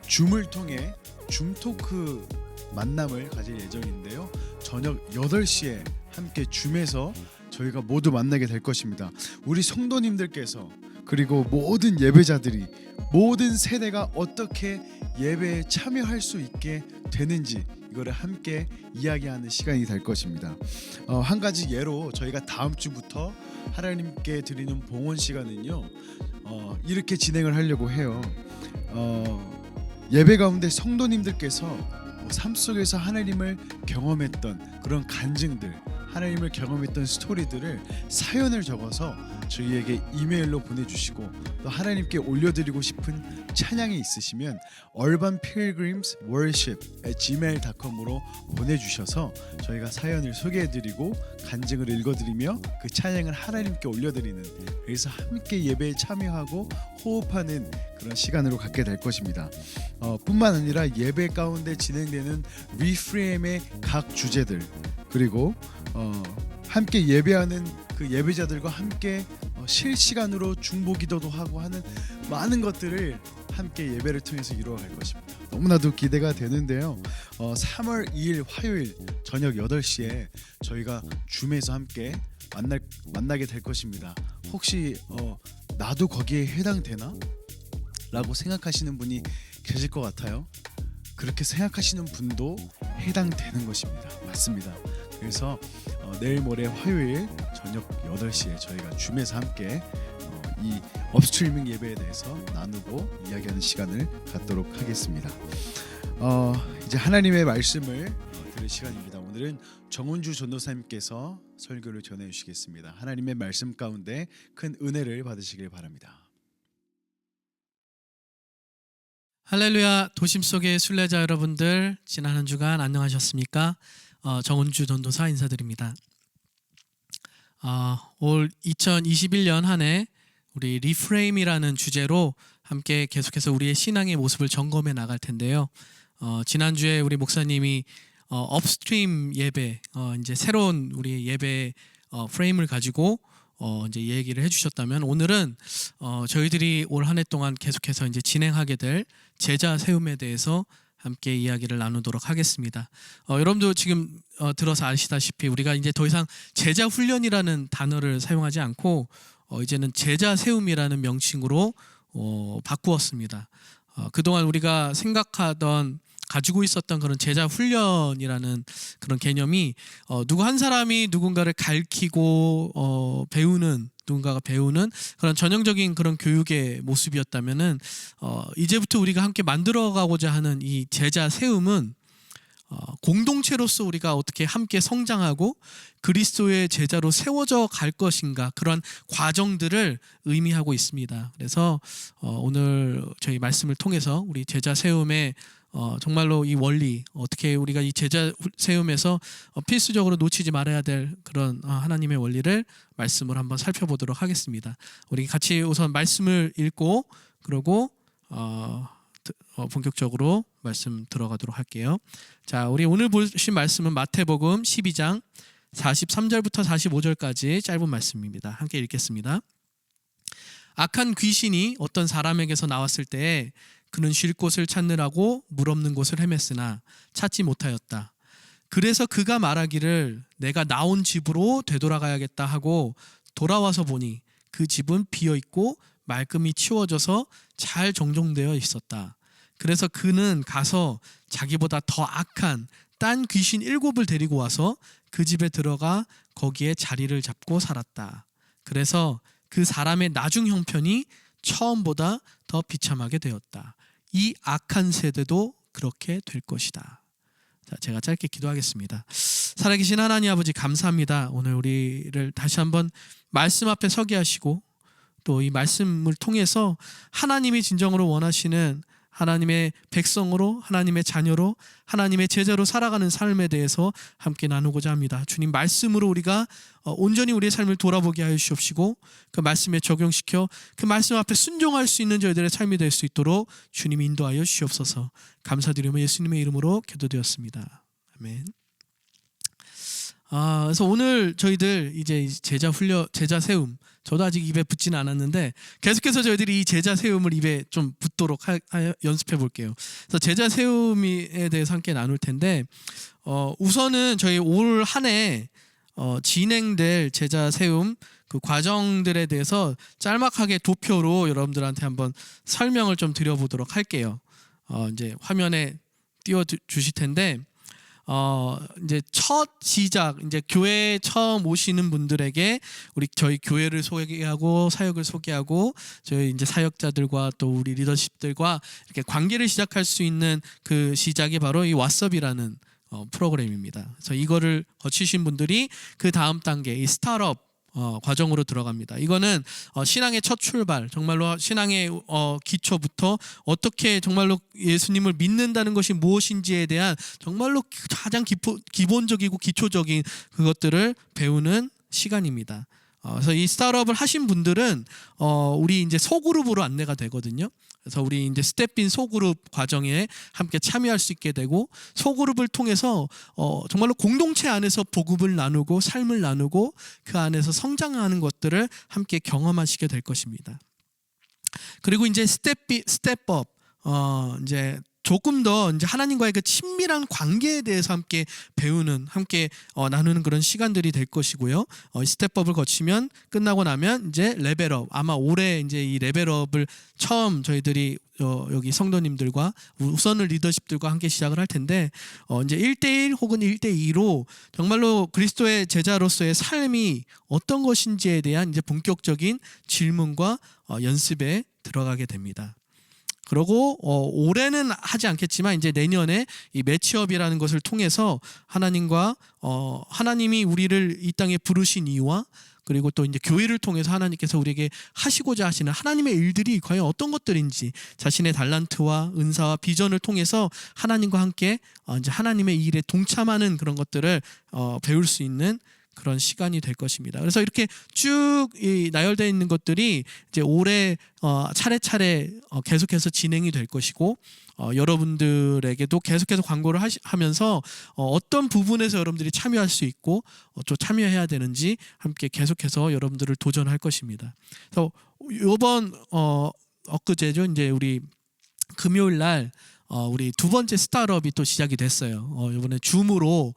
줌을 통해 줌 토크 만남을 가질 예정인데요. 저녁 8시에 함께 줌에서 저희가 모두 만나게 될 것입니다. 우리 성도님들께서 그리고 모든 예배자들이 모든 세대가 어떻게 예배에 참여할 수 있게 되는지 이거를 함께 이야기하는 시간이 될 것입니다. 한 가지 예로 저희가 다음 주부터 하나님께 드리는 봉헌 시간은요. 이렇게 진행을 하려고 해요. 예배 가운데 성도님들께서 삶 속에서 하나님을 경험했던 그런 간증들, 하나님을 경험했던 스토리들을 사연을 적어서 저희에게 이메일로 보내주시고 또 하나님께 올려드리고 싶은 찬양이 있으시면 urbanpilgrimsworship@gmail.com으로 보내주셔서 저희가 사연을 소개해드리고 간증을 읽어드리며 그 찬양을 하나님께 올려드리는, 그래서 함께 예배에 참여하고 호흡하는 그런 시간으로 갖게 될 것입니다. 뿐만 아니라 예배 가운데 진행되는 리프레임의 각 주제들, 그리고 함께 예배하는 그 예배자들과 함께 실시간으로 중보기도도 하고 하는 많은 것들을 함께 예배를 통해서 이루어갈 것입니다. 너무나도 기대가 되는데요. 3월 2일 화요일 저녁 8시에 저희가 줌에서 함께 만나게 될 것입니다. 혹시 나도 거기에 해당되나? 라고 생각하시는 분이 계실 것 같아요. 그렇게 생각하시는 분도 해당되는 것입니다. 맞습니다. 그래서 내일 모레 화요일 저녁 8시에 저희가 줌에서 함께 이 업스트리밍 예배에 대해서 나누고 이야기하는 시간을 갖도록 하겠습니다. 이제 하나님의 말씀을 들을 시간입니다. 오늘은 정은주 전도사님께서 설교를 전해 주시겠습니다. 하나님의 말씀 가운데 큰 은혜를 받으시길 바랍니다. 할렐루야. 도심 속의 순례자 여러분들, 지난 한 주간 안녕하셨습니까? 정은주 전도사 인사드립니다. 올 2021년 한 해 우리 리프레임이라는 주제로 함께 계속해서 우리의 신앙의 모습을 점검해 나갈 텐데요. 지난주에 우리 목사님이 업스트림 예배, 이제 새로운 우리 예배 프레임을 가지고 이제 얘기를 해주셨다면, 오늘은 저희들이 올 한 해 동안 계속해서 이제 진행하게 될 제자 세움에 대해서 함께 이야기를 나누도록 하겠습니다. 여러분도 지금 들어서 아시다시피 우리가 이제 더 이상 제자 훈련이라는 단어를 사용하지 않고 이제는 제자 세움이라는 명칭으로 바꾸었습니다. 그동안 우리가 생각하던 가지고 있었던 그런 제자 훈련이라는 그런 개념이 누구 한 사람이 누군가를 가르치고 배우는, 누군가가 배우는 그런 전형적인 그런 교육의 모습이었다면은 이제부터 우리가 함께 만들어가고자 하는 이 제자 세움은 공동체로서 우리가 어떻게 함께 성장하고 그리스도의 제자로 세워져 갈 것인가, 그런 과정들을 의미하고 있습니다. 그래서 오늘 저희 말씀을 통해서 우리 제자 세움의 정말로 이 원리, 어떻게 우리가 이 제자 세움에서 필수적으로 놓치지 말아야 될 그런 하나님의 원리를 말씀을 한번 살펴보도록 하겠습니다. 우리 같이 우선 말씀을 읽고 그러고 본격적으로 말씀 들어가도록 할게요. 자, 우리 오늘 보신 말씀은 마태복음 12장 43절부터 45절까지 짧은 말씀입니다. 함께 읽겠습니다. 악한 귀신이 어떤 사람에게서 나왔을 때에 그는 쉴 곳을 찾느라고 물 없는 곳을 헤맸으나 찾지 못하였다. 그래서 그가 말하기를 내가 나온 집으로 되돌아가야겠다 하고 돌아와서 보니 그 집은 비어있고 말끔히 치워져서 잘 정돈되어 있었다. 그래서 그는 가서 자기보다 더 악한 딴 귀신 7을 데리고 와서 그 집에 들어가 거기에 자리를 잡고 살았다. 그래서 그 사람의 나중 형편이 처음보다 더 비참하게 되었다. 이 악한 세대도 그렇게 될 것이다. 자, 제가 짧게 기도하겠습니다. 살아계신 하나님 아버지, 감사합니다. 오늘 우리를 다시 한번 말씀 앞에 서게 하시고 또 이 말씀을 통해서 하나님이 진정으로 원하시는 하나님의 백성으로, 하나님의 자녀로, 하나님의 제자로 살아가는 삶에 대해서 함께 나누고자 합니다. 주님 말씀으로 우리가 온전히 우리의 삶을 돌아보게 하여 주옵시고 그 말씀에 적용시켜 그 말씀 앞에 순종할 수 있는 저희들의 삶이 될 수 있도록 주님 인도하여 주옵소서. 감사드리며 예수님의 이름으로 기도드렸습니다. 아멘. 그래서 오늘 저희들 이제 제자 세움, 저도 아직 입에 붙지는 않았는데 계속해서 저희들이 이 제자 세움을 입에 좀 붙도록 연습해 볼게요. 그래서 제자 세움에 대해서 함께 나눌 텐데 우선은 저희 올 한 해 진행될 제자 세움 그 과정들에 대해서 짤막하게 도표로 여러분들한테 한번 설명을 좀 드려보도록 할게요. 이제 화면에 띄워 주실 텐데. 이제 첫 시작, 이제 교회에 처음 오시는 분들에게 저희 교회를 소개하고 사역을 소개하고 저희 이제 사역자들과 또 우리 리더십들과 이렇게 관계를 시작할 수 있는 그 시작이 바로 이 왓썹이라는 프로그램입니다. 그래서 이거를 거치신 분들이 그 다음 단계 이 스타트업 과정으로 들어갑니다. 이거는 신앙의 첫 출발, 정말로 신앙의 기초부터 어떻게 정말로 예수님을 믿는다는 것이 무엇인지에 대한 정말로 가장 기본적이고 기초적인 그것들을 배우는 시간입니다. 그래서 이 스타트업을 하신 분들은 우리 이제 소그룹으로 안내가 되거든요. 그래서 우리 이제 스텝인 소그룹 과정에 함께 참여할 수 있게 되고 소그룹을 통해서 정말로 공동체 안에서 복음을 나누고 삶을 나누고 그 안에서 성장하는 것들을 함께 경험하시게 될 것입니다. 그리고 이제 스텝업 이제 조금 더 이제 하나님과의 그 친밀한 관계에 대해서 함께 배우는, 함께 나누는 그런 시간들이 될 것이고요. 스텝업을 거치면 끝나고 나면 이제 레벨업, 아마 올해 이제 이 레벨업을 처음 저희들이 여기 성도님들과 우선은 리더십들과 함께 시작을 할 텐데 이제 1대1 혹은 1대2로 정말로 그리스도의 제자로서의 삶이 어떤 것인지에 대한 이제 본격적인 질문과 연습에 들어가게 됩니다. 그리고 올해는 하지 않겠지만 이제 내년에 이 매치업이라는 것을 통해서 하나님과 하나님이 우리를 이 땅에 부르신 이유와 그리고 또 이제 교회를 통해서 하나님께서 우리에게 하시고자 하시는 하나님의 일들이 과연 어떤 것들인지 자신의 달란트와 은사와 비전을 통해서 하나님과 함께 이제 하나님의 일에 동참하는 그런 것들을 배울 수 있는 그런 시간이 될 것입니다. 그래서 이렇게 쭉 나열되어 있는 것들이 이제 올해 차례차례 계속해서 진행이 될 것이고 여러분들에게도 계속해서 광고를 하면서 어떤 부분에서 여러분들이 참여할 수 있고 또 참여해야 되는지 함께 계속해서 여러분들을 도전할 것입니다. 그래서 이번 엊그제죠. 이제 우리 금요일 날 우리 두 번째 스타트업이 또 시작이 됐어요. 이번에 줌으로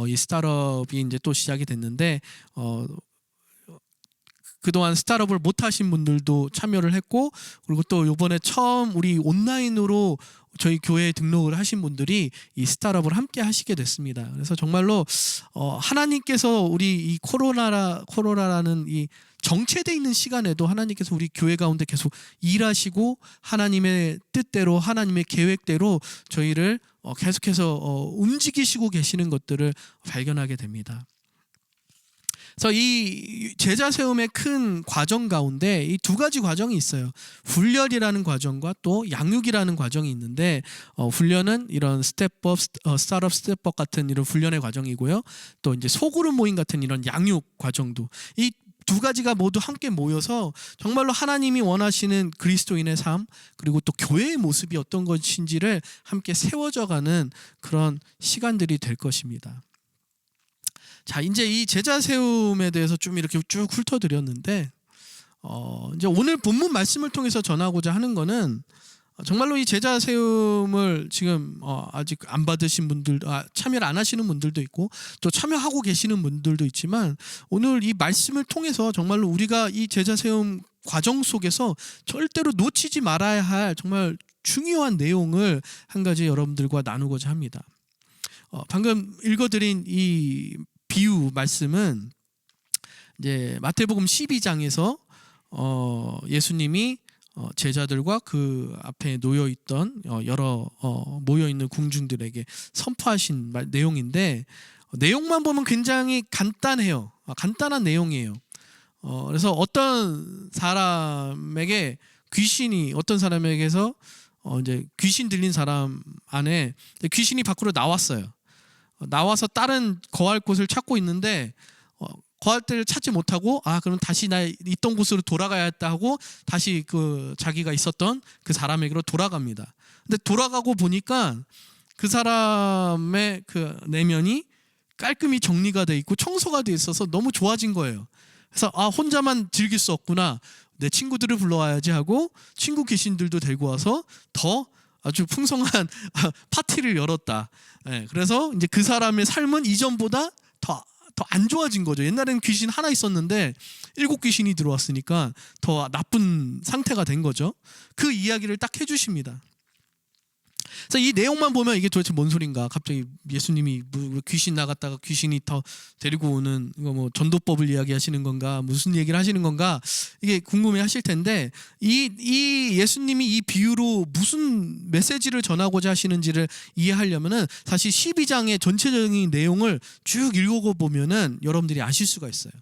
이 스타트업이 이제 또 시작이 됐는데 그동안 스타트업을 못 하신 분들도 참여를 했고 그리고 또 이번에 처음 우리 온라인으로 저희 교회에 등록을 하신 분들이 이 스타트업을 함께 하시게 됐습니다. 그래서 정말로 하나님께서 우리 이 코로나라는 이 정체되어 있는 시간에도 하나님께서 우리 교회 가운데 계속 일하시고 하나님의 뜻대로 하나님의 계획대로 저희를 계속해서 움직이시고 계시는 것들을 발견하게 됩니다. 그래서 이 제자 세움의 큰 과정 가운데 이 두 가지 과정이 있어요. 훈련이라는 과정과 또 양육이라는 과정이 있는데 훈련은 이런 스타트업 스텝업 같은 이런 훈련의 과정이고요. 또 이제 소그룹 모임 같은 이런 양육 과정도 이 두 가지가 모두 함께 모여서 정말로 하나님이 원하시는 그리스도인의 삶 그리고 또 교회의 모습이 어떤 것인지를 함께 세워져가는 그런 시간들이 될 것입니다. 자, 이제 이 제자 세움에 대해서 좀 이렇게 쭉 훑어드렸는데 이제 오늘 본문 말씀을 통해서 전하고자 하는 거는 정말로 이 제자 세움을 지금 아직 안 받으신 분들, 참여를 안 하시는 분들도 있고 또 참여하고 계시는 분들도 있지만 오늘 이 말씀을 통해서 정말로 우리가 이 제자 세움 과정 속에서 절대로 놓치지 말아야 할 정말 중요한 내용을 한 가지 여러분들과 나누고자 합니다. 방금 읽어드린 이 비유 말씀은 이제 마태복음 12장에서 예수님이 제자들과 그 앞에 놓여 있던 여러 모여 있는 궁중들에게 선포하신 내용인데, 내용만 보면 굉장히 간단해요. 간단한 내용이에요. 그래서 어떤 사람에게 어떤 사람에게서 이제 귀신 들린 사람 안에 귀신이 밖으로 나왔어요. 나와서 다른 거할 곳을 찾고 있는데 거할 때를 찾지 못하고 그럼 다시 나 있던 곳으로 돌아가야겠다 하고 다시 그 자기가 있었던 그 사람에게로 돌아갑니다. 근데 돌아가고 보니까 그 사람의 그 내면이 깔끔히 정리가 돼 있고 청소가 돼 있어서 너무 좋아진 거예요. 그래서 혼자만 즐길 수 없구나, 내 친구들을 불러와야지 하고 친구 귀신들도 데리고 와서 더 아주 풍성한 파티를 열었다. 그래서 이제 그 사람의 삶은 이전보다 더 안 좋아진 거죠. 옛날에는 귀신 하나 있었는데 7 귀신이 들어왔으니까 더 나쁜 상태가 된 거죠. 그 이야기를 딱 해주십니다. 그래서 이 내용만 보면 이게 도대체 뭔 소린가? 갑자기 예수님이 귀신 나갔다가 귀신이 더 데리고 오는 이거 뭐 전도법을 이야기하시는 건가? 무슨 얘기를 하시는 건가? 이게 궁금해하실 텐데 이 예수님이 이 비유로 무슨 메시지를 전하고자 하시는지를 이해하려면은 사실 12장의 전체적인 내용을 쭉 읽어보면은 여러분들이 아실 수가 있어요.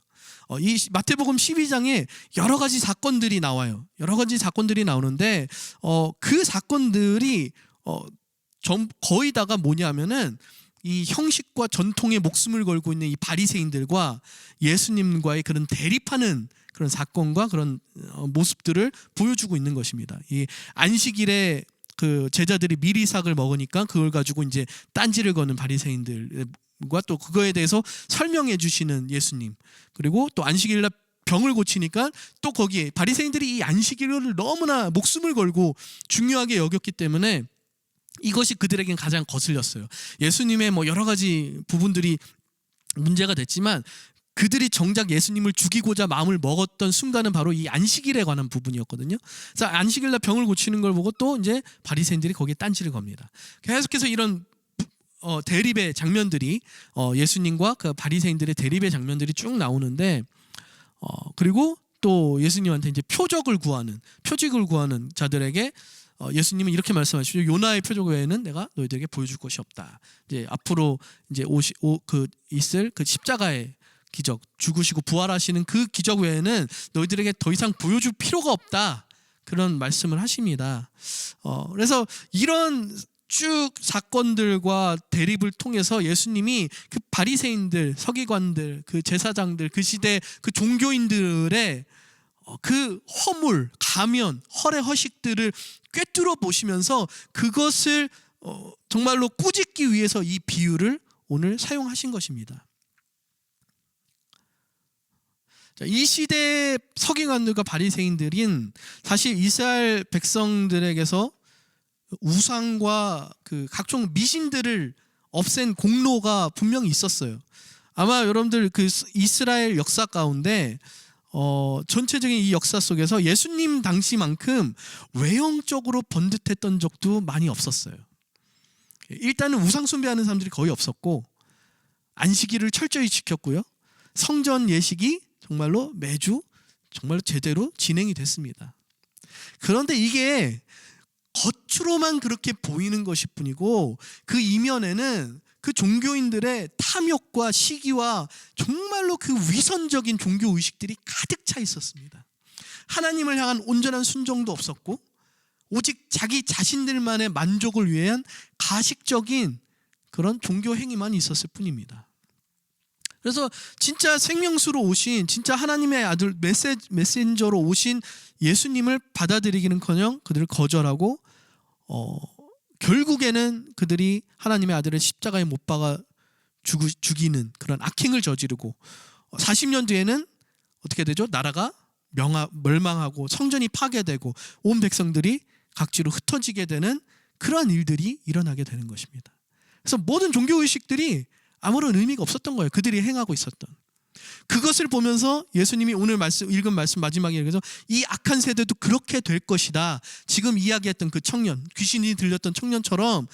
이 마태복음 12장에 여러 가지 사건들이 나와요. 여러 가지 사건들이 나오는데 그 사건들이 거의 다가 뭐냐면은 이 형식과 전통에 목숨을 걸고 있는 이 바리새인들과 예수님과의 그런 대립하는 그런 사건과 그런 모습들을 보여주고 있는 것입니다. 이 안식일에 그 제자들이 미리삭을 먹으니까 그걸 가지고 이제 딴지를 거는 바리새인들과 또 그거에 대해서 설명해 주시는 예수님, 그리고 또 안식일날 병을 고치니까 또 거기에 바리새인들이 이 안식일을 너무나 목숨을 걸고 중요하게 여겼기 때문에 이것이 그들에겐 가장 거슬렸어요. 예수님의 뭐 여러 가지 부분들이 문제가 됐지만 그들이 정작 예수님을 죽이고자 마음을 먹었던 순간은 바로 이 안식일에 관한 부분이었거든요. 그래서 안식일날 병을 고치는 걸 보고 또 이제 바리새인들이 거기에 딴지를 겁니다. 계속해서 이런 대립의 장면들이 예수님과 그 바리새인들의 대립의 장면들이 쭉 나오는데 그리고 또 예수님한테 이제 표적을 구하는 자들에게 예수님은 이렇게 말씀하시죠. 요나의 표적 외에는 내가 너희들에게 보여줄 것이 없다. 이제 앞으로 이제 있을 그 십자가의 기적, 죽으시고 부활하시는 그 기적 외에는 너희들에게 더 이상 보여줄 필요가 없다. 그런 말씀을 하십니다. 그래서 이런 쭉 사건들과 대립을 통해서 예수님이 그 바리새인들, 서기관들, 그 제사장들, 그 시대 그 종교인들의 그 허물, 가면, 허례 허식들을 꿰뚫어 보시면서 그것을 정말로 꾸짖기 위해서 이 비유를 오늘 사용하신 것입니다. 이 시대 서기관들과 바리새인들인 사실 이스라엘 백성들에게서 우상과 그 각종 미신들을 없앤 공로가 분명히 있었어요. 아마 여러분들 그 이스라엘 역사 가운데 전체적인 이 역사 속에서 예수님 당시만큼 외형적으로 번듯했던 적도 많이 없었어요. 일단은 우상 숭배하는 사람들이 거의 없었고 안식일을 철저히 지켰고요. 성전 예식이 정말로 매주 정말로 제대로 진행이 됐습니다. 그런데 이게 겉으로만 그렇게 보이는 것일 뿐이고 그 이면에는 그 종교인들의 탐욕과 시기와 정말로 그 위선적인 종교 의식들이 가득 차 있었습니다. 하나님을 향한 온전한 순종도 없었고 오직 자기 자신들만의 만족을 위한 가식적인 그런 종교 행위만 있었을 뿐입니다. 그래서 진짜 생명수로 오신, 진짜 하나님의 아들 메신저로 오신 예수님을 받아들이기는커녕 그들을 거절하고 결국에는 그들이 하나님의 아들을 십자가에 못 박아 죽이는 그런 악행을 저지르고 40년 뒤에는 어떻게 되죠? 나라가 멸망하고 성전이 파괴되고 온 백성들이 각지로 흩어지게 되는 그러한 일들이 일어나게 되는 것입니다. 그래서 모든 종교의식들이 아무런 의미가 없었던 거예요. 그들이 행하고 있었던. 그것을 보면서 예수님이 오늘 읽은 말씀 마지막에 읽어서 이 악한 세대도 그렇게 될 것이다. 지금 이야기했던 그 청년, 귀신이 들렸던 청년처럼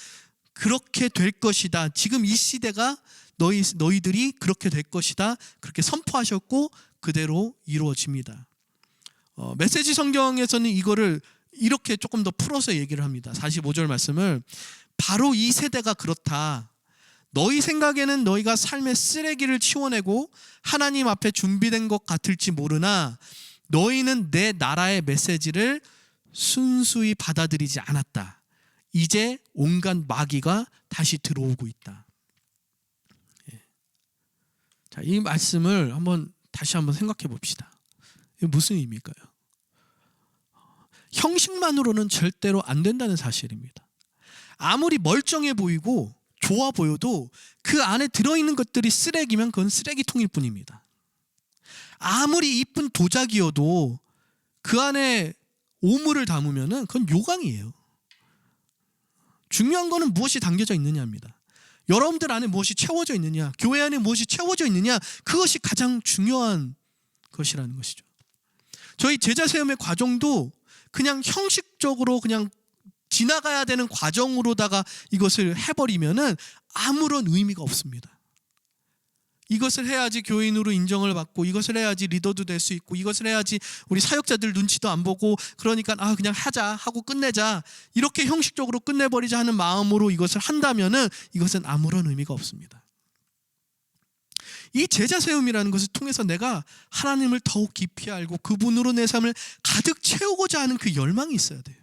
그렇게 될 것이다. 지금 이 시대가 너희들이 그렇게 될 것이다. 그렇게 선포하셨고 그대로 이루어집니다. 메시지 성경에서는 이거를 이렇게 조금 더 풀어서 얘기를 합니다. 45절 말씀을 바로 이 세대가 그렇다. 너희 생각에는 너희가 삶의 쓰레기를 치워내고 하나님 앞에 준비된 것 같을지 모르나 너희는 내 나라의 메시지를 순수히 받아들이지 않았다. 이제 온갖 마귀가 다시 들어오고 있다. 자, 이 말씀을 다시 한번 생각해 봅시다. 이게 무슨 의미일까요? 형식만으로는 절대로 안 된다는 사실입니다. 아무리 멀쩡해 보이고 좋아 보여도 그 안에 들어있는 것들이 쓰레기면 그건 쓰레기통일 뿐입니다. 아무리 이쁜 도자기여도 그 안에 오물을 담으면 그건 요강이에요. 중요한 거는 무엇이 담겨져 있느냐입니다. 여러분들 안에 무엇이 채워져 있느냐, 교회 안에 무엇이 채워져 있느냐, 그것이 가장 중요한 것이라는 것이죠. 저희 제자 세움의 과정도 그냥 형식적으로 그냥 지나가야 되는 과정으로다가 이것을 해버리면은 아무런 의미가 없습니다. 이것을 해야지 교인으로 인정을 받고, 이것을 해야지 리더도 될 수 있고, 이것을 해야지 우리 사역자들 눈치도 안 보고, 그러니까 그냥 하자 하고 끝내자, 이렇게 형식적으로 끝내버리자 하는 마음으로 이것을 한다면은 이것은 아무런 의미가 없습니다. 이 제자 세움이라는 것을 통해서 내가 하나님을 더욱 깊이 알고 그분으로 내 삶을 가득 채우고자 하는 그 열망이 있어야 돼요.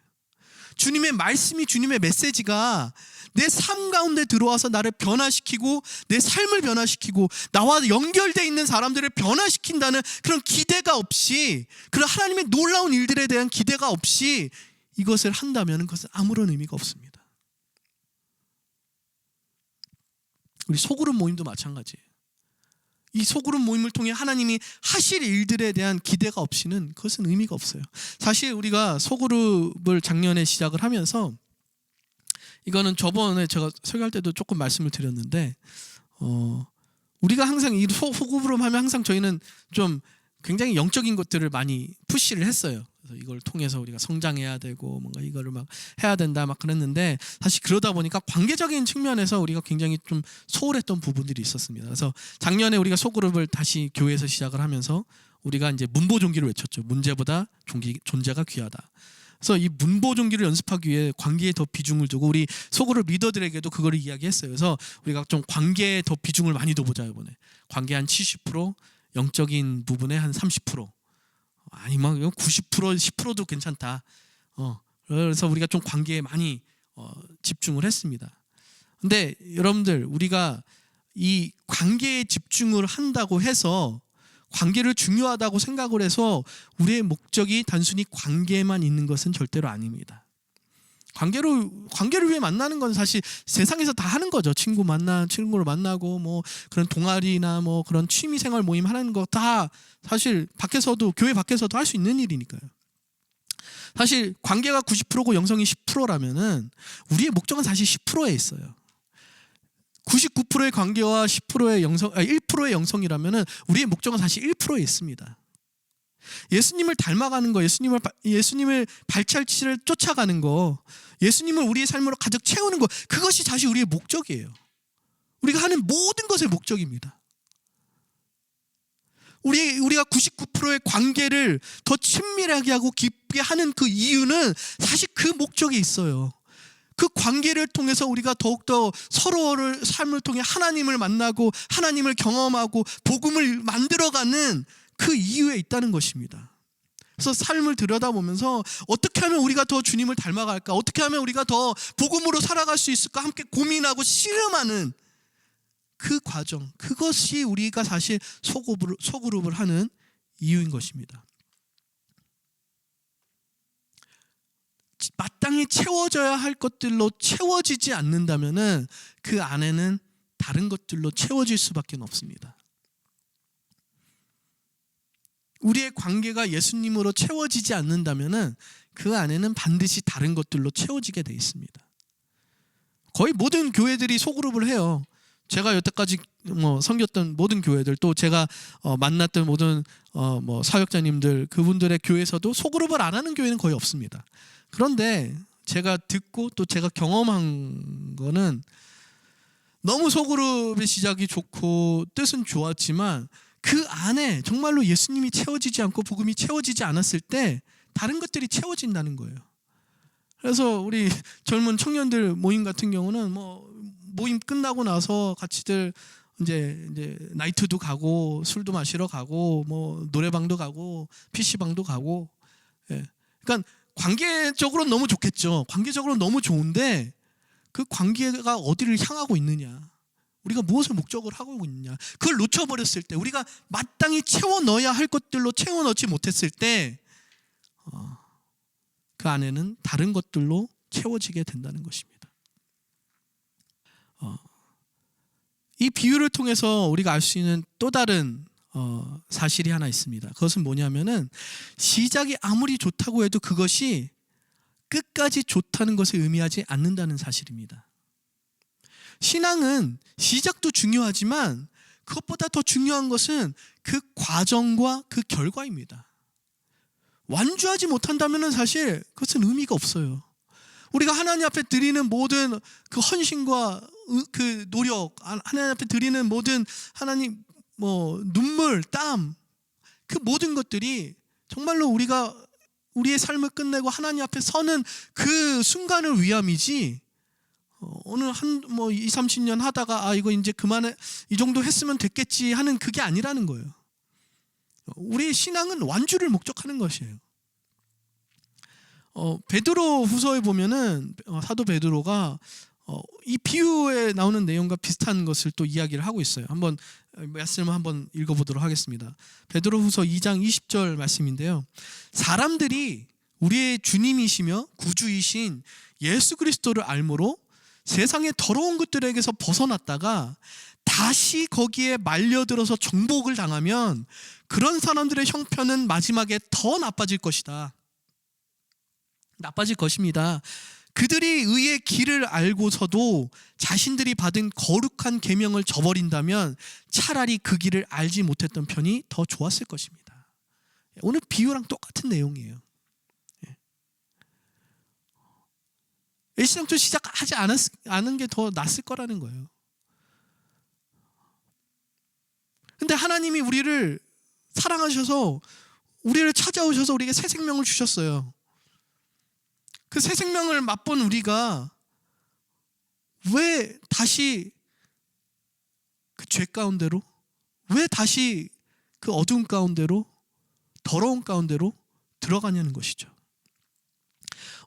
주님의 말씀이, 주님의 메시지가 내 삶 가운데 들어와서 나를 변화시키고 내 삶을 변화시키고 나와 연결되어 있는 사람들을 변화시킨다는 그런 기대가 없이, 그런 하나님의 놀라운 일들에 대한 기대가 없이 이것을 한다면 그것은 아무런 의미가 없습니다. 우리 소그룹 모임도 마찬가지예요. 이 소그룹 모임을 통해 하나님이 하실 일들에 대한 기대가 없이는 그것은 의미가 없어요. 사실 우리가 소그룹을 작년에 시작을 하면서, 이거는 저번에 제가 설교할 때도 조금 말씀을 드렸는데, 우리가 항상 이 소그룹을 하면 항상 저희는 좀 굉장히 영적인 것들을 많이 푸시를 했어요. 그래서 이걸 통해서 우리가 성장해야 되고 뭔가 이거를 막 해야 된다 막 그랬는데, 사실 그러다 보니까 관계적인 측면에서 우리가 굉장히 좀 소홀했던 부분들이 있었습니다. 그래서 작년에 우리가 소그룹을 다시 교회에서 시작을 하면서 우리가 이제 문보종기를 외쳤죠. 문제보다 존재가 귀하다. 그래서 이 문보종기를 연습하기 위해 관계에 더 비중을 두고 우리 소그룹 리더들에게도 그거를 이야기했어요. 그래서 우리가 좀 관계에 더 비중을 많이 둬보자 이번에. 관계 한 70%, 영적인 부분에 한 30%. 아니면 90%, 10%도 괜찮다. 그래서 우리가 좀 관계에 많이 집중을 했습니다. 근데 여러분들, 우리가 이 관계에 집중을 한다고 해서, 관계를 중요하다고 생각을 해서 우리의 목적이 단순히 관계에만 있는 것은 절대로 아닙니다. 관계를 위해 만나는 건 사실 세상에서 다 하는 거죠. 친구를 만나고 뭐 그런 동아리나 뭐 그런 취미생활 모임 하는 거 다 사실 밖에서도, 교회 밖에서도 할 수 있는 일이니까요. 사실 관계가 90%고 영성이 10%라면은 우리의 목적은 사실 10%에 있어요. 99%의 관계와 10%의 영성, 1%의 영성이라면은 우리의 목적은 사실 1%에 있습니다. 예수님을 닮아가는 거, 예수님을 발자취를 쫓아가는 거, 예수님을 우리의 삶으로 가득 채우는 거, 그것이 사실 우리의 목적이에요. 우리가 하는 모든 것의 목적입니다. 우리가 99%의 관계를 더 친밀하게 하고 깊게 하는 그 이유는 사실 그 목적이 있어요. 그 관계를 통해서 우리가 더욱더 서로를 삶을 통해 하나님을 만나고 하나님을 경험하고 복음을 만들어가는 그 이유에 있다는 것입니다. 그래서 삶을 들여다보면서 어떻게 하면 우리가 더 주님을 닮아갈까, 어떻게 하면 우리가 더 복음으로 살아갈 수 있을까 함께 고민하고 씨름하는 그 과정, 그것이 우리가 사실 소그룹을 하는 이유인 것입니다. 마땅히 채워져야 할 것들로 채워지지 않는다면은 그 안에는 다른 것들로 채워질 수밖에 없습니다. 우리의 관계가 예수님으로 채워지지 않는다면은 그 안에는 반드시 다른 것들로 채워지게 돼 있습니다. 거의 모든 교회들이 소그룹을 해요. 제가 여태까지 섬겼던 모든 교회들, 또 제가 만났던 모든 사역자님들, 그분들의 교회에서도 소그룹을 안 하는 교회는 거의 없습니다. 그런데 제가 듣고 또 제가 경험한 거는 너무 소그룹의 시작이 좋고 뜻은 좋았지만 그 안에 정말로 예수님이 채워지지 않고 복음이 채워지지 않았을 때 다른 것들이 채워진다는 거예요. 그래서 우리 젊은 청년들 모임 같은 경우는 뭐 모임 끝나고 나서 같이들 이제 나이트도 가고 술도 마시러 가고 뭐 노래방도 가고 PC방도 가고, 예. 그러니까 관계적으로 너무 좋겠죠. 관계적으로 너무 좋은데 그 관계가 어디를 향하고 있느냐, 우리가 무엇을 목적으로 하고 있느냐, 그걸 놓쳐버렸을 때, 우리가 마땅히 채워 넣어야 할 것들로 채워 넣지 못했을 때 그 안에는 다른 것들로 채워지게 된다는 것입니다. 이 비유를 통해서 우리가 알 수 있는 또 다른 사실이 하나 있습니다. 그것은 뭐냐면은 시작이 아무리 좋다고 해도 그것이 끝까지 좋다는 것을 의미하지 않는다는 사실입니다. 신앙은 시작도 중요하지만 그것보다 더 중요한 것은 그 과정과 그 결과입니다. 완주하지 못한다면 사실 그것은 의미가 없어요. 우리가 하나님 앞에 드리는 모든 그 헌신과 그 노력, 하나님 앞에 드리는 모든 하나님 뭐 눈물, 땀, 그 모든 것들이 정말로 우리가 우리의 삶을 끝내고 하나님 앞에 서는 그 순간을 위함이지, 오늘 뭐 20, 30년 하다가 이거 이제 그만해, 이 정도 했으면 됐겠지 하는 그게 아니라는 거예요. 우리의 신앙은 완주를 목적하는 것이에요. 베드로 후서에 보면은 사도 베드로가 이 비유에 나오는 내용과 비슷한 것을 또 이야기를 하고 있어요. 한번 말씀을 한번 읽어보도록 하겠습니다. 베드로 후서 2장 20절 말씀인데요. 사람들이 우리의 주님이시며 구주이신 예수 그리스도를 알므로 세상의 더러운 것들에게서 벗어났다가 다시 거기에 말려들어서 정복을 당하면 그런 사람들의 형편은 마지막에 더 나빠질 것이다. 나빠질 것입니다. 그들이 의의 길을 알고서도 자신들이 받은 거룩한 계명을 저버린다면 차라리 그 길을 알지 못했던 편이 더 좋았을 것입니다. 오늘 비유랑 똑같은 내용이에요. 일시정토 시작하지 않은 게 더 낫을 거라는 거예요. 근데 하나님이 우리를 사랑하셔서 우리를 찾아오셔서 우리에게 새 생명을 주셨어요. 그 새 생명을 맛본 우리가 왜 다시 그 죄 가운데로, 왜 다시 그 어두운 가운데로, 더러운 가운데로 들어가냐는 것이죠.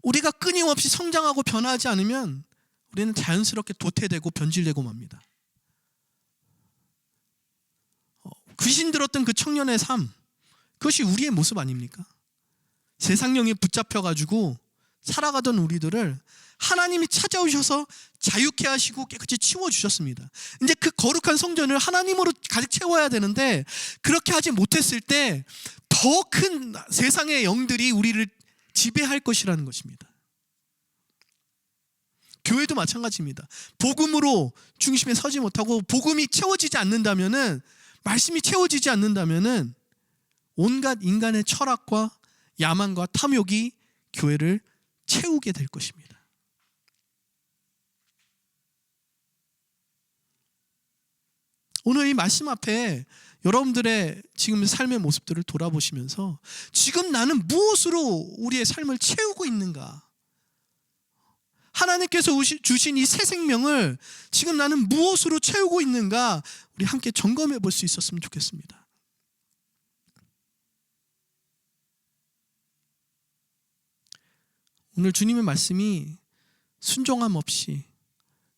우리가 끊임없이 성장하고 변화하지 않으면 우리는 자연스럽게 도태되고 변질되고 맙니다. 귀신 들었던 그 청년의 삶, 그것이 우리의 모습 아닙니까? 세상령에 붙잡혀가지고 살아가던 우리들을 하나님이 찾아오셔서 자유케 하시고 깨끗이 치워주셨습니다. 이제 그 거룩한 성전을 하나님으로 가득 채워야 되는데 그렇게 하지 못했을 때 더 큰 세상의 영들이 우리를 지배할 것이라는 것입니다. 교회도 마찬가지입니다. 복음으로 중심에 서지 못하고 복음이 채워지지 않는다면은, 말씀이 채워지지 않는다면은 온갖 인간의 철학과 야망과 탐욕이 교회를 채우게 될 것입니다. 오늘 이 말씀 앞에 여러분들의 지금 삶의 모습들을 돌아보시면서 지금 나는 무엇으로 우리의 삶을 채우고 있는가? 하나님께서 주신 이 새 생명을 지금 나는 무엇으로 채우고 있는가? 우리 함께 점검해 볼 수 있었으면 좋겠습니다. 오늘 주님의 말씀이 순종함 없이,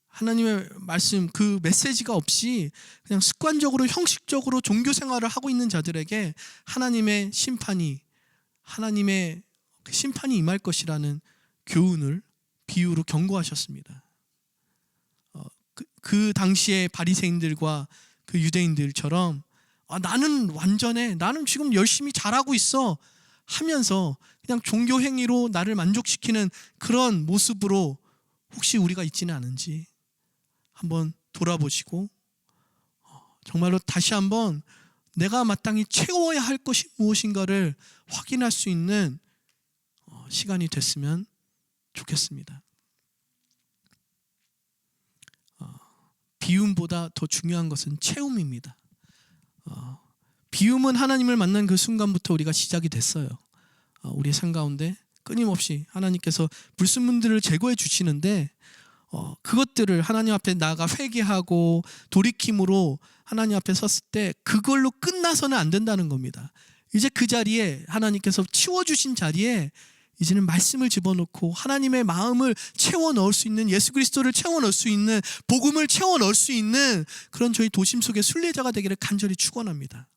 하나님의 말씀 그 메시지가 없이 그냥 습관적으로 형식적으로 종교 생활을 하고 있는 자들에게 하나님의 심판이 임할 것이라는 교훈을 비유로 경고하셨습니다. 그 당시에 바리새인들과 그 유대인들처럼 나는 완전해, 나는 지금 열심히 잘하고 있어 하면서 그냥 종교 행위로 나를 만족시키는 그런 모습으로 혹시 우리가 있지는 않은지 한번 돌아보시고 정말로 다시 한번 내가 마땅히 채워야 할 것이 무엇인가를 확인할 수 있는 시간이 됐으면 좋겠습니다. 비움보다 더 중요한 것은 체험입니다. 비움은 하나님을 만난 그 순간부터 우리가 시작이 됐어요. 우리의 삶 가운데 끊임없이 하나님께서 불순물들을 제거해 주시는데 그것들을 하나님 앞에 나아가 회개하고 돌이킴으로 하나님 앞에 섰을 때 그걸로 끝나서는 안 된다는 겁니다. 이제 그 자리에 하나님께서 치워주신 자리에 이제는 말씀을 집어넣고 하나님의 마음을 채워 넣을 수 있는, 예수 그리스도를 채워 넣을 수 있는, 복음을 채워 넣을 수 있는 그런 저희 도심 속의 순례자가 되기를 간절히 축원합니다.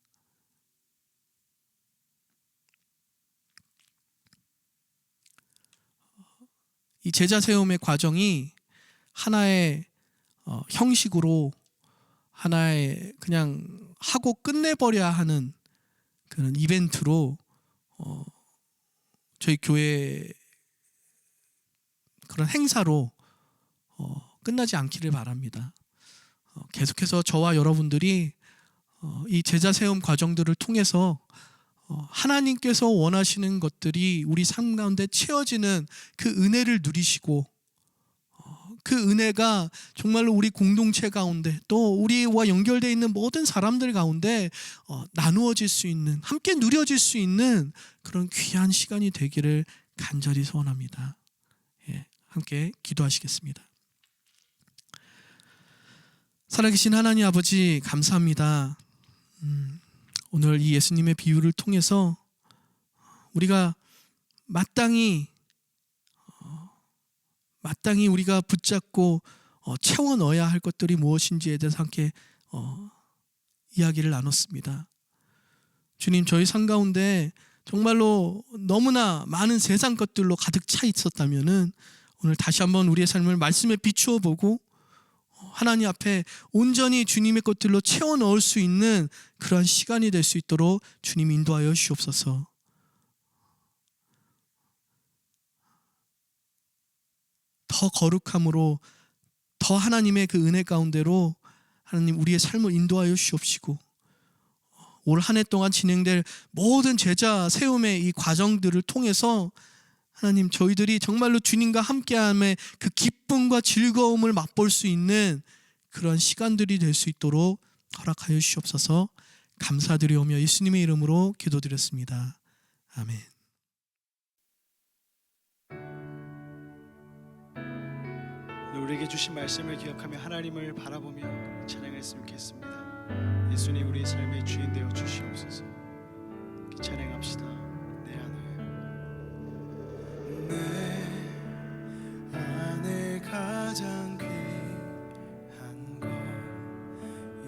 이 제자 세움의 과정이 하나의 형식으로 하나의 그냥 하고 끝내버려야 하는 그런 이벤트로 저희 교회 그런 행사로 끝나지 않기를 바랍니다. 계속해서 저와 여러분들이 이 제자 세움 과정들을 통해서 하나님께서 원하시는 것들이 우리 삶 가운데 채워지는 그 은혜를 누리시고 그 은혜가 정말로 우리 공동체 가운데 또 우리와 연결되어 있는 모든 사람들 가운데 나누어질 수 있는, 함께 누려질 수 있는 그런 귀한 시간이 되기를 간절히 소원합니다. 예, 함께 기도하시겠습니다. 살아계신 하나님 아버지 감사합니다. 오늘 이 예수님의 비유를 통해서 우리가 마땅히 우리가 붙잡고 채워 넣어야 할 것들이 무엇인지에 대해서 함께 이야기를 나눴습니다. 주님, 저희 삶 가운데 정말로 너무나 많은 세상 것들로 가득 차 있었다면은 오늘 다시 한번 우리의 삶을 말씀에 비추어 보고 하나님 앞에 온전히 주님의 것들로 채워 넣을 수 있는 그러한 시간이 될 수 있도록 주님 인도하여 주옵소서. 더 거룩함으로, 더 하나님의 그 은혜 가운데로 하나님 우리의 삶을 인도하여 주옵시고 올 한 해 동안 진행될 모든 제자 세움의 이 과정들을 통해서 하나님 저희들이 정말로 주님과 함께함의 그 기쁨과 즐거움을 맛볼 수 있는 그런 시간들이 될 수 있도록 허락하여 주옵소서. 감사드리오며 예수님의 이름으로 기도드렸습니다. 아멘. 우리에게 주신 말씀을 기억하며 하나님을 바라보며 찬양했으면 좋겠습니다. 예수님 우리 삶의 주인 되어 주시옵소서. 찬양합시다. 내 안에 가장 귀한 것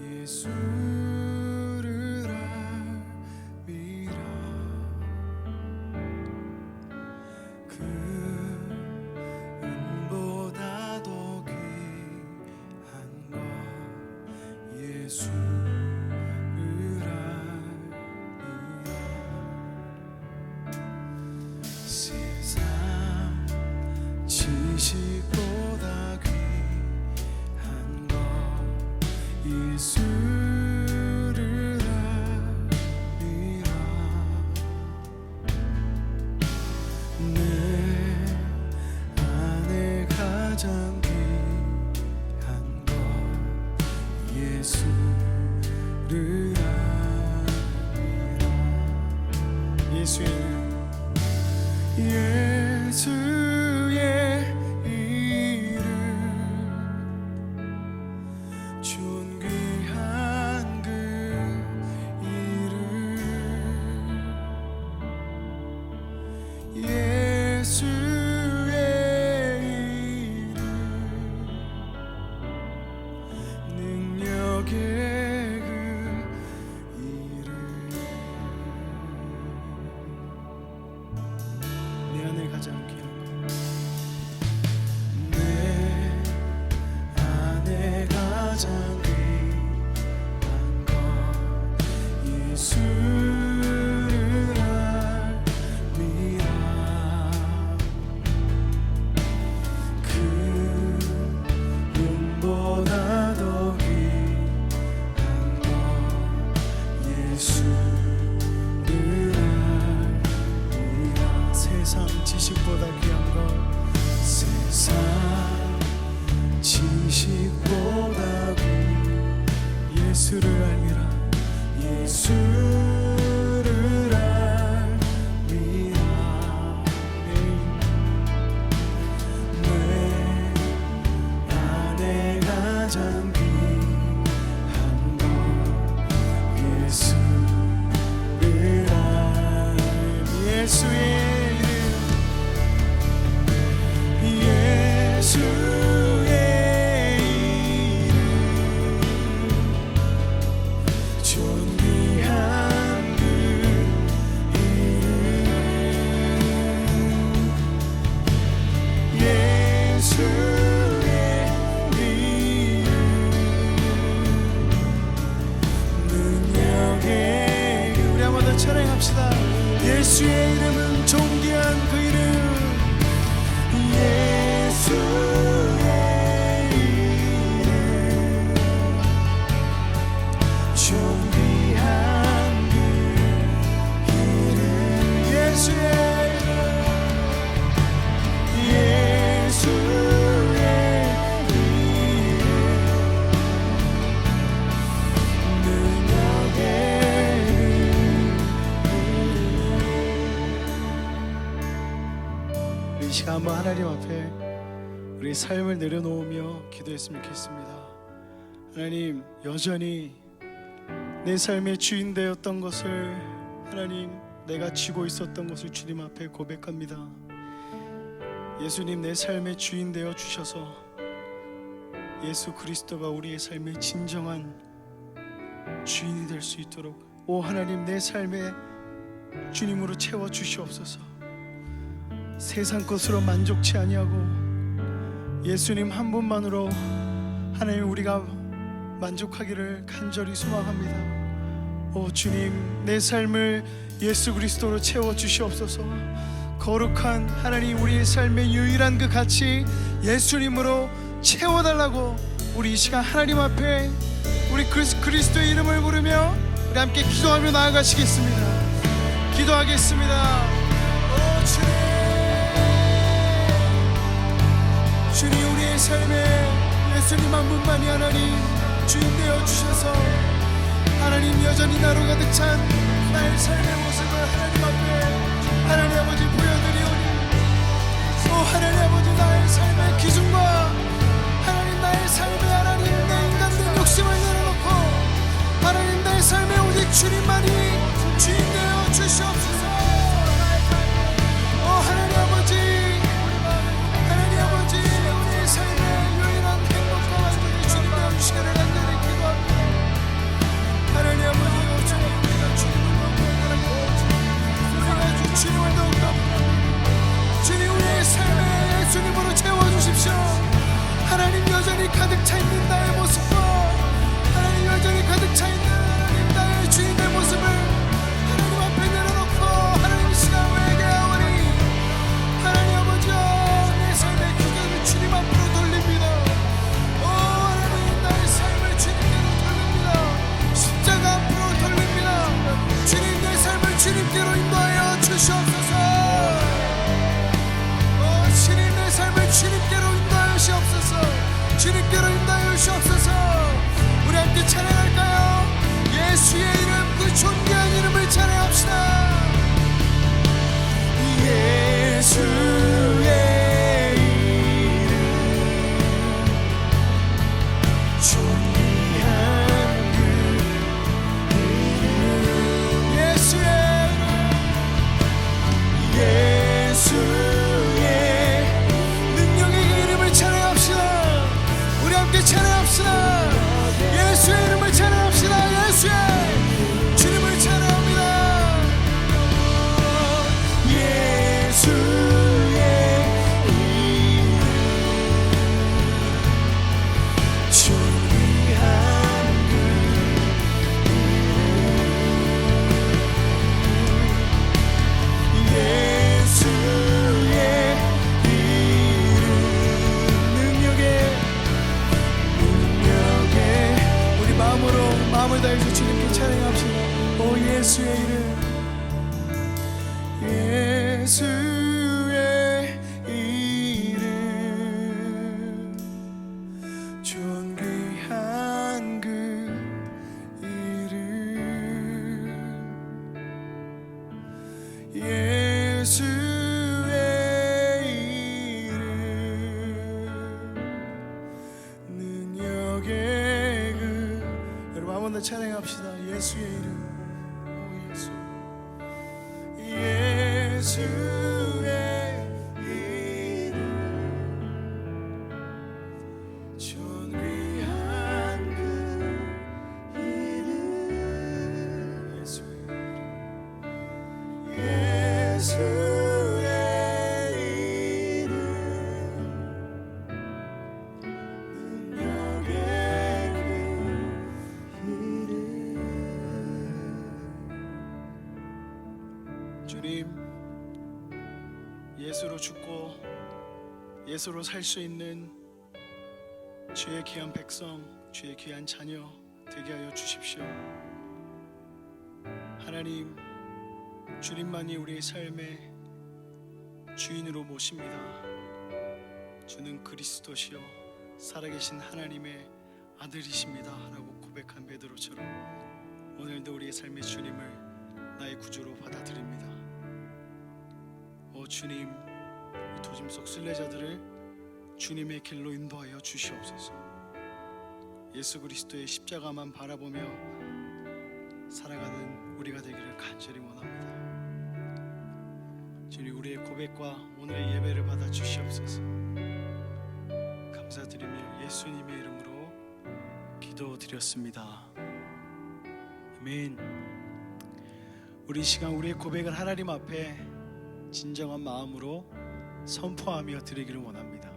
예수를 알미라. 그 은보다 더 귀한 것 예수를 알미라. 세상 지식보다 귀한 것 예수 예수의 이름은 존귀한 그 이름, 예수의 이름, 존귀한 그 이름, 예수의 이름, 예수의 이름, 능력의 이 시간 한번 하나님 앞에 우리 삶을 내려놓으며 기도했으면 좋겠습니다. 하나님, 여전히 내 삶의 주인 되었던 것을, 하나님, 내가 쥐고 있었던 것을 주님 앞에 고백합니다. 예수님, 내 삶의 주인 되어 주셔서 예수 그리스도가 우리의 삶의 진정한 주인이 될 수 있도록, 오 하나님, 내 삶의 주님으로 채워 주시옵소서. 세상 것으로 만족치 아니하고 예수님 한 분만으로 하나님 우리가 만족하기를 간절히 소망합니다. 오 주님, 내 삶을 예수 그리스도로 채워 주시옵소서. 거룩한 하나님, 우리의 삶의 유일한 그 가치 예수님으로 채워달라고 우리 이 시간 하나님 앞에 우리 그리스도의 이름을 부르며 우리 함께 기도하며 나아가시겠습니다. 기도하겠습니다. 오 주님, 우리의 삶에 예수님 한 분만이 하나님 주인 되어 주셔서 하나님 여전히 나로 가득 찬 나의 삶의 모습을 하나님 앞에 하나님 아버지 보여드리오니, 오 하나님 아버지, 나의 삶의 기준과 하나님 나의 삶의 하나님 내 인간된 욕심을 내려놓고 하나님 나의 삶에 오직 주님만이 주인 되어 주시옵소서. 오 하나님 아버지, 하나님 아버지, 우리의 삶의 유일한 행복과 만족이 주님 되어 주시기를 간절히 기도합니다. 하나님 아버지, 주님, 우리가 주님을 더욱더 사랑하고 우리가 주님을 더욱더 주님, 우리의 삶에 예수님으로 채워주십시오. 하나님, 여전히 가득 차 있는 나의 모습과 하나님 여전히 가득 차 있는 하나님 나의 주인의 모습을 하나님 앞에 내려놓고 하나님 시간 회개하오니 하나님 아버지여, 내 삶의 기도를 주님 앞으로 돌립니다. 오 하나님, 나의 삶을 주님께로 돌립니다. 십자가 앞으로 돌립니다. 주님, 내 삶을 주님께로 인도하여 주시옵소서. 오 주님, 내 삶을 주님께로 인도하여 주시옵소서. 주님께로 인도하여 주시옵소서. 우리 함께 찬양할까요? 예수의 이름, 그 존귀한 이름을 찬양합시다. 예수의 이름, 존귀한 그 이름, 예수의 이름, 예수의 능력의 그 이름을 찬양합시다. 우리 함께 찬양합시다. 예수의 이름을 찬양합시다. 예수의 주님을 찬양합니다. 예수의 이름, 존귀한 그 이름, 예수의 이름, 능력의 우리 마음을 다해서 주님께 찬양합시다. 오 예수의 이름, 예수의 이름, 존귀한 그 이름, 예수의 이름, 능력의 그, 여러분 한 번 더 찬양합시다. 예수의 이름, 오 예수, 예수의 이름, 존귀한 그 이름, 예수의 이름, 능력의 그 이름. 주님, 주님, 예수로 죽고 예수로 살 수 있는 주의 귀한 백성, 주의 귀한 자녀 되게 하여 주십시오. 하나님, 주님만이 우리의 삶의 주인으로 모십니다. 주는 그리스도시요 살아계신 하나님의 아들이십니다 라고 고백한 베드로처럼 오늘도 우리의 삶의 주님을 나의 구주로 받아들입니다. 오 주님, 이 도심 속 순례자들을 주님의 길로 인도하여 주시옵소서. 예수 그리스도의 십자가만 바라보며 살아가는 우리가 되기를 간절히 원합니다. 주님, 우리의 고백과 오늘의 예배를 받아 주시옵소서. 감사드리며 예수님의 이름으로 기도드렸습니다. 아멘. 우리 이 시간 우리의 고백을 하나님 앞에 진정한 마음으로 선포하며 드리기를 원합니다.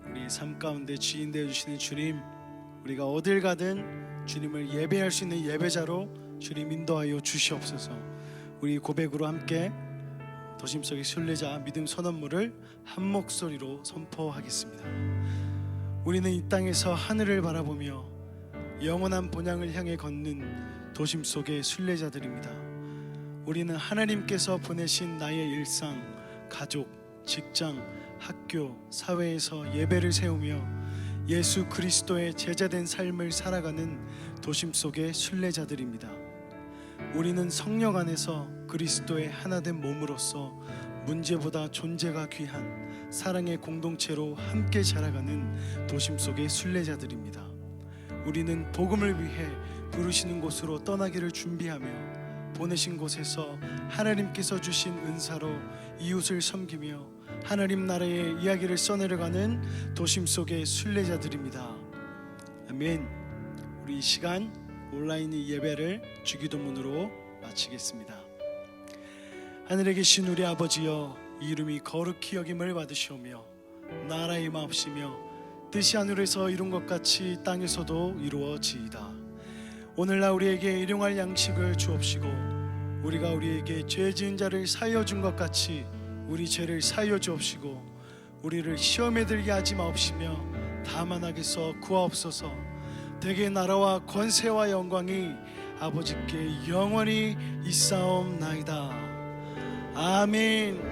우리의 삶 가운데 주인 되어 주시는 주님, 우리가 어딜 가든 주님을 예배할 수 있는 예배자로 주님 인도하여 주시옵소서. 우리 고백으로 함께 도심 속의 순례자 믿음 선언물을 한 목소리로 선포하겠습니다. 우리는 이 땅에서 하늘을 바라보며 영원한 본향을 향해 걷는 도심 속의 순례자들입니다. 우리는 하나님께서 보내신 나의 일상, 가족, 직장, 학교, 사회에서 예배를 세우며 예수 그리스도의 제자된 삶을 살아가는 도심 속의 순례자들입니다. 우리는 성령 안에서 그리스도의 하나된 몸으로서 문제보다 존재가 귀한 사랑의 공동체로 함께 자라가는 도심 속의 순례자들입니다. 우리는 복음을 위해 부르시는 곳으로 떠나기를 준비하며 보내신 곳에서 하나님께서 주신 은사로 이웃을 섬기며 하나님 나라의 이야기를 써내려가는 도심 속의 순례자들입니다. 아멘. 우리 이 시간 온라인 예배를 주기도문으로 마치겠습니다. 하늘에 계신 우리 아버지여, 이름이 거룩히 여김을 받으시오며 나라의 마옵시며 뜻이 하늘에서 이룬 것 같이 땅에서도 이루어지이다. 오늘날 우리에게 일용할 양식을 주옵시고 우리가 우리에게 죄 지은 자를 사하여 준 것 같이 우리 죄를 사하여 주옵시고 우리를 시험에 들게 하지 마옵시며 다만 악에서 구하옵소서. 대개 나라와 권세와 영광이 아버지께 영원히 있사옵나이다. 아멘.